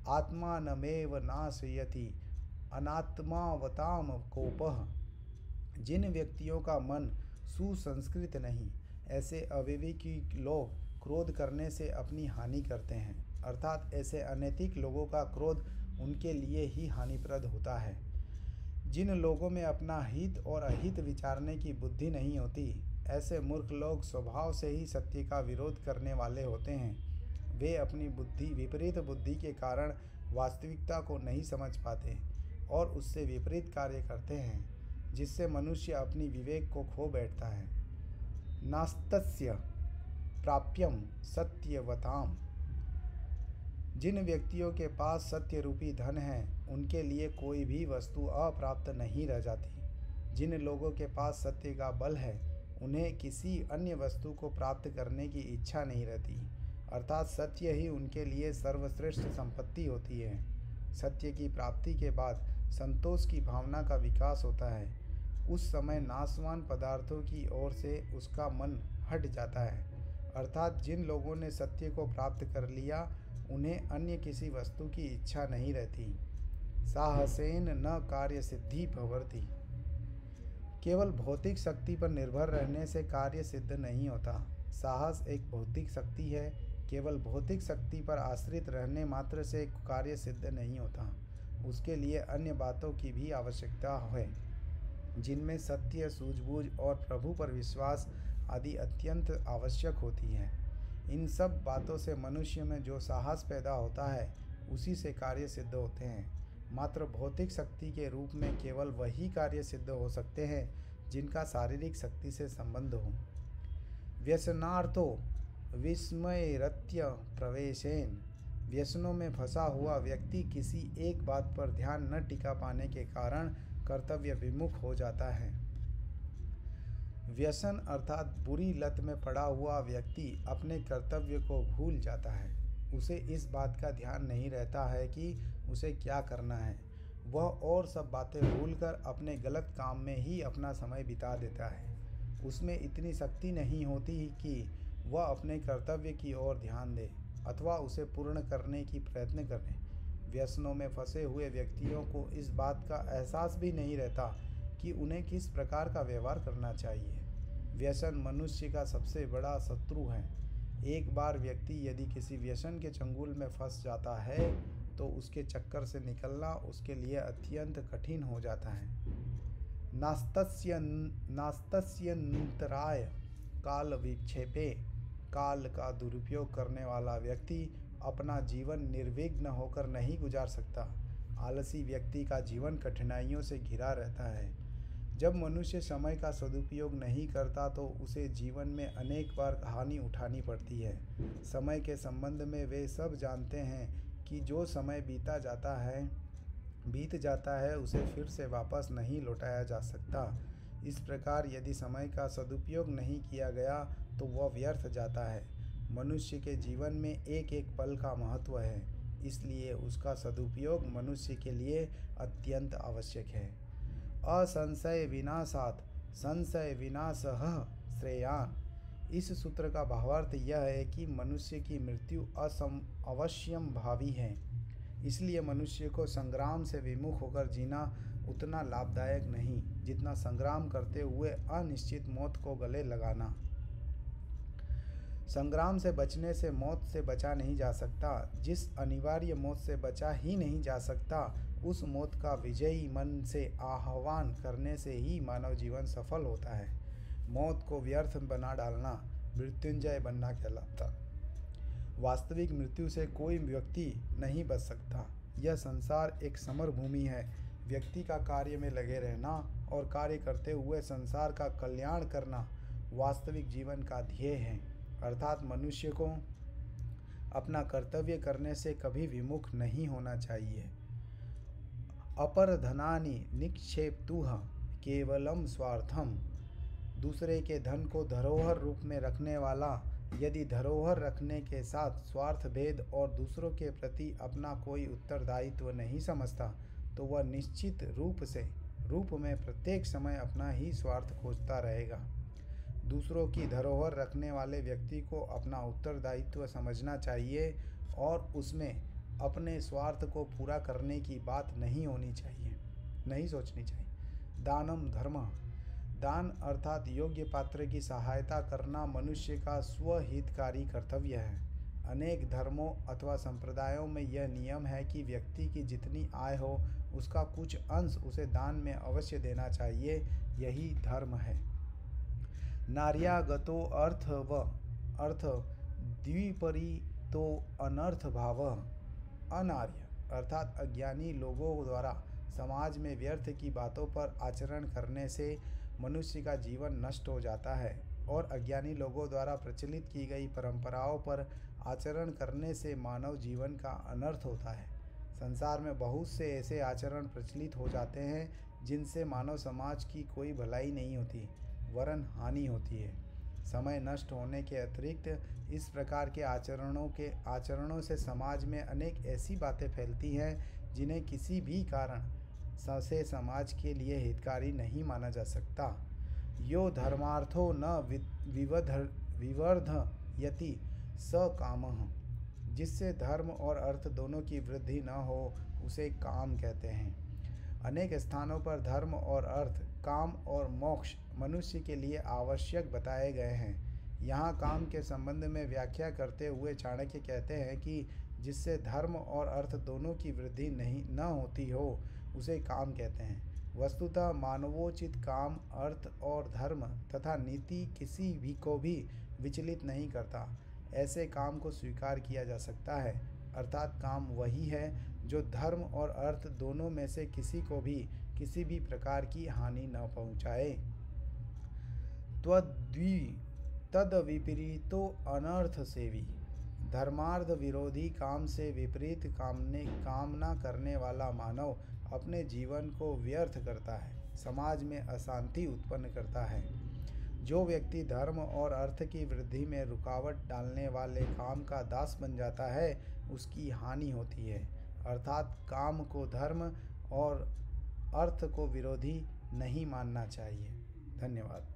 आत्मानमेव नाशयति अनात्मावताम कोपः। जिन व्यक्तियों का मन सुसंस्कृत नहीं, ऐसे अविवेकी लोग क्रोध करने से अपनी हानि करते हैं। अर्थात ऐसे अनैतिक लोगों का क्रोध उनके लिए ही हानिप्रद होता है। जिन लोगों में अपना हित और अहित विचारने की बुद्धि नहीं होती, ऐसे मूर्ख लोग स्वभाव से ही सत्य का विरोध करने वाले होते हैं। वे अपनी विपरीत बुद्धि के कारण वास्तविकता को नहीं समझ पाते और उससे विपरीत कार्य करते हैं, जिससे मनुष्य अपनी विवेक को खो बैठता है। नास्तस्य प्राप्यम सत्यवताम। जिन व्यक्तियों के पास सत्य रूपी धन है, उनके लिए कोई भी वस्तु अप्राप्त नहीं रह जाती। जिन लोगों के पास सत्य का बल है, उन्हें किसी अन्य वस्तु को प्राप्त करने की इच्छा नहीं रहती। अर्थात सत्य ही उनके लिए सर्वश्रेष्ठ संपत्ति होती है। सत्य की प्राप्ति के बाद संतोष की भावना का विकास होता है। उस समय नाशवान पदार्थों की ओर से उसका मन हट जाता है। अर्थात जिन लोगों ने सत्य को प्राप्त कर लिया, उन्हें अन्य किसी वस्तु की इच्छा नहीं रहती। साहसेन न कार्य सिद्धि भवति। केवल भौतिक शक्ति पर निर्भर रहने से कार्य सिद्ध नहीं होता। साहस एक भौतिक शक्ति है। केवल भौतिक शक्ति पर आश्रित रहने मात्र से कार्य सिद्ध नहीं होता। उसके लिए अन्य बातों की भी आवश्यकता है, जिनमें सत्य, सूझबूझ और प्रभु पर विश्वास आदि अत्यंत आवश्यक होती हैं। इन सब बातों से मनुष्य में जो साहस पैदा होता है, उसी से कार्य सिद्ध होते हैं। मात्र भौतिक शक्ति के रूप में केवल वही कार्य सिद्ध हो सकते हैं जिनका शारीरिक शक्ति से संबंध हो। व्यसनार्थो विस्मयरत्य प्रवेशेन, व्यसनों में फंसा हुआ व्यक्ति किसी एक बात पर ध्यान न टिका पाने के कारण कर्तव्य विमुख हो जाता है। व्यसन अर्थात बुरी लत में पड़ा हुआ व्यक्ति अपने कर्तव्य को भूल जाता है। उसे इस बात का ध्यान नहीं रहता है कि उसे क्या करना है। वह और सब बातें भूलकर अपने गलत काम में ही अपना समय बिता देता है। उसमें इतनी शक्ति नहीं होती कि वह अपने कर्तव्य की ओर ध्यान दे अथवा उसे पूर्ण करने की प्रयत्न करे। व्यसनों में फंसे हुए व्यक्तियों को इस बात का एहसास भी नहीं रहता कि उन्हें किस प्रकार का व्यवहार करना चाहिए। व्यसन मनुष्य का सबसे बड़ा शत्रु है। एक बार व्यक्ति यदि किसी व्यसन के चंगुल में फंस जाता है तो उसके चक्कर से निकलना उसके लिए अत्यंत कठिन हो जाता है। नास्तस्यन्तराय काल विक्षेपे, काल का दुरुपयोग करने वाला व्यक्ति अपना जीवन निर्विघ्न होकर नहीं गुजार सकता। आलसी व्यक्ति का जीवन कठिनाइयों से घिरा रहता है। जब मनुष्य समय का सदुपयोग नहीं करता तो उसे जीवन में अनेक बार हानि उठानी पड़ती है। समय के संबंध में वे सब जानते हैं कि जो समय बीत जाता है उसे फिर से वापस नहीं लौटाया जा सकता। इस प्रकार यदि समय का सदुपयोग नहीं किया गया तो वह व्यर्थ जाता है। मनुष्य के जीवन में एक एक पल का महत्व है, इसलिए उसका सदुपयोग मनुष्य के लिए अत्यंत आवश्यक है। असंशय विनाशात् संशय विनाशः श्रेयान्। इस सूत्र का भावार्थ यह है कि मनुष्य की मृत्यु अवश्यम भावी है, इसलिए मनुष्य को संग्राम से विमुख होकर जीना उतना लाभदायक नहीं जितना संग्राम करते हुए अनिश्चित मौत को गले लगाना। संग्राम से बचने से मौत से बचा नहीं जा सकता। जिस अनिवार्य मौत से बचा ही नहीं जा सकता, उस मौत का विजयी मन से आह्वान करने से ही मानव जीवन सफल होता है। मौत को व्यर्थ बना डालना मृत्युंजय बनना कहलाता। वास्तविक मृत्यु से कोई व्यक्ति नहीं बच सकता। यह संसार एक समर भूमि है। व्यक्ति का कार्य में लगे रहना और कार्य करते हुए संसार का कल्याण करना वास्तविक जीवन का ध्येय है। अर्थात मनुष्य को अपना कर्तव्य करने से कभी विमुख नहीं होना चाहिए। अपर धनानि निक्षेप्तुः केवलम स्वार्थम। दूसरे के धन को धरोहर रूप में रखने वाला यदि धरोहर रखने के साथ स्वार्थ भेद और दूसरों के प्रति अपना कोई उत्तरदायित्व नहीं समझता तो वह निश्चित रूप में प्रत्येक समय अपना ही स्वार्थ खोजता रहेगा। दूसरों की धरोहर रखने वाले व्यक्ति को अपना उत्तरदायित्व समझना चाहिए और उसमें अपने स्वार्थ को पूरा करने की बात नहीं सोचनी चाहिए। दानम धर्म। दान अर्थात योग्य पात्र की सहायता करना मनुष्य का स्वहितकारी कर्तव्य है। अनेक धर्मों अथवा संप्रदायों में यह नियम है कि व्यक्ति की जितनी आय हो उसका कुछ अंश उसे दान में अवश्य देना चाहिए। यही धर्म है। नार्यागतो अर्थ द्विपरीतो अनर्थ भाव। अनार्य अर्थात अज्ञानी लोगों द्वारा समाज में व्यर्थ की बातों पर आचरण करने से मनुष्य का जीवन नष्ट हो जाता है और अज्ञानी लोगों द्वारा प्रचलित की गई परंपराओं पर आचरण करने से मानव जीवन का अनर्थ होता है। संसार में बहुत से ऐसे आचरण प्रचलित हो जाते हैं जिनसे मानव समाज की कोई भलाई नहीं होती वरन हानि होती है। समय नष्ट होने के अतिरिक्त इस प्रकार के आचरणों से समाज में अनेक ऐसी बातें फैलती हैं जिन्हें किसी भी कारण से समाज के लिए हितकारी नहीं माना जा सकता। यो धर्मार्थो न विवर्धयति स कामः। जिससे धर्म और अर्थ दोनों की वृद्धि न हो उसे काम कहते हैं। अनेक स्थानों पर धर्म और अर्थ, काम और मोक्ष मनुष्य के लिए आवश्यक बताए गए हैं। यहाँ काम के संबंध में व्याख्या करते हुए चाणक्य कहते हैं कि जिससे धर्म और अर्थ दोनों की वृद्धि नहीं न होती हो उसे काम कहते हैं। वस्तुतः मानवोचित काम अर्थ और धर्म तथा नीति किसी भी को भी विचलित नहीं करता। ऐसे काम को स्वीकार किया जा सकता है, अर्थात काम वही है जो धर्म और अर्थ दोनों में से किसी को भी किसी भी प्रकार की हानि न पहुँचाए। तद विपरीतो अनर्थ सेवी। धर्मार्थ विरोधी काम से विपरीत कामना करने वाला मानव अपने जीवन को व्यर्थ करता है, समाज में अशांति उत्पन्न करता है। जो व्यक्ति धर्म और अर्थ की वृद्धि में रुकावट डालने वाले काम का दास बन जाता है उसकी हानि होती है, अर्थात काम को धर्म और अर्थ को विरोधी नहीं मानना चाहिए। धन्यवाद।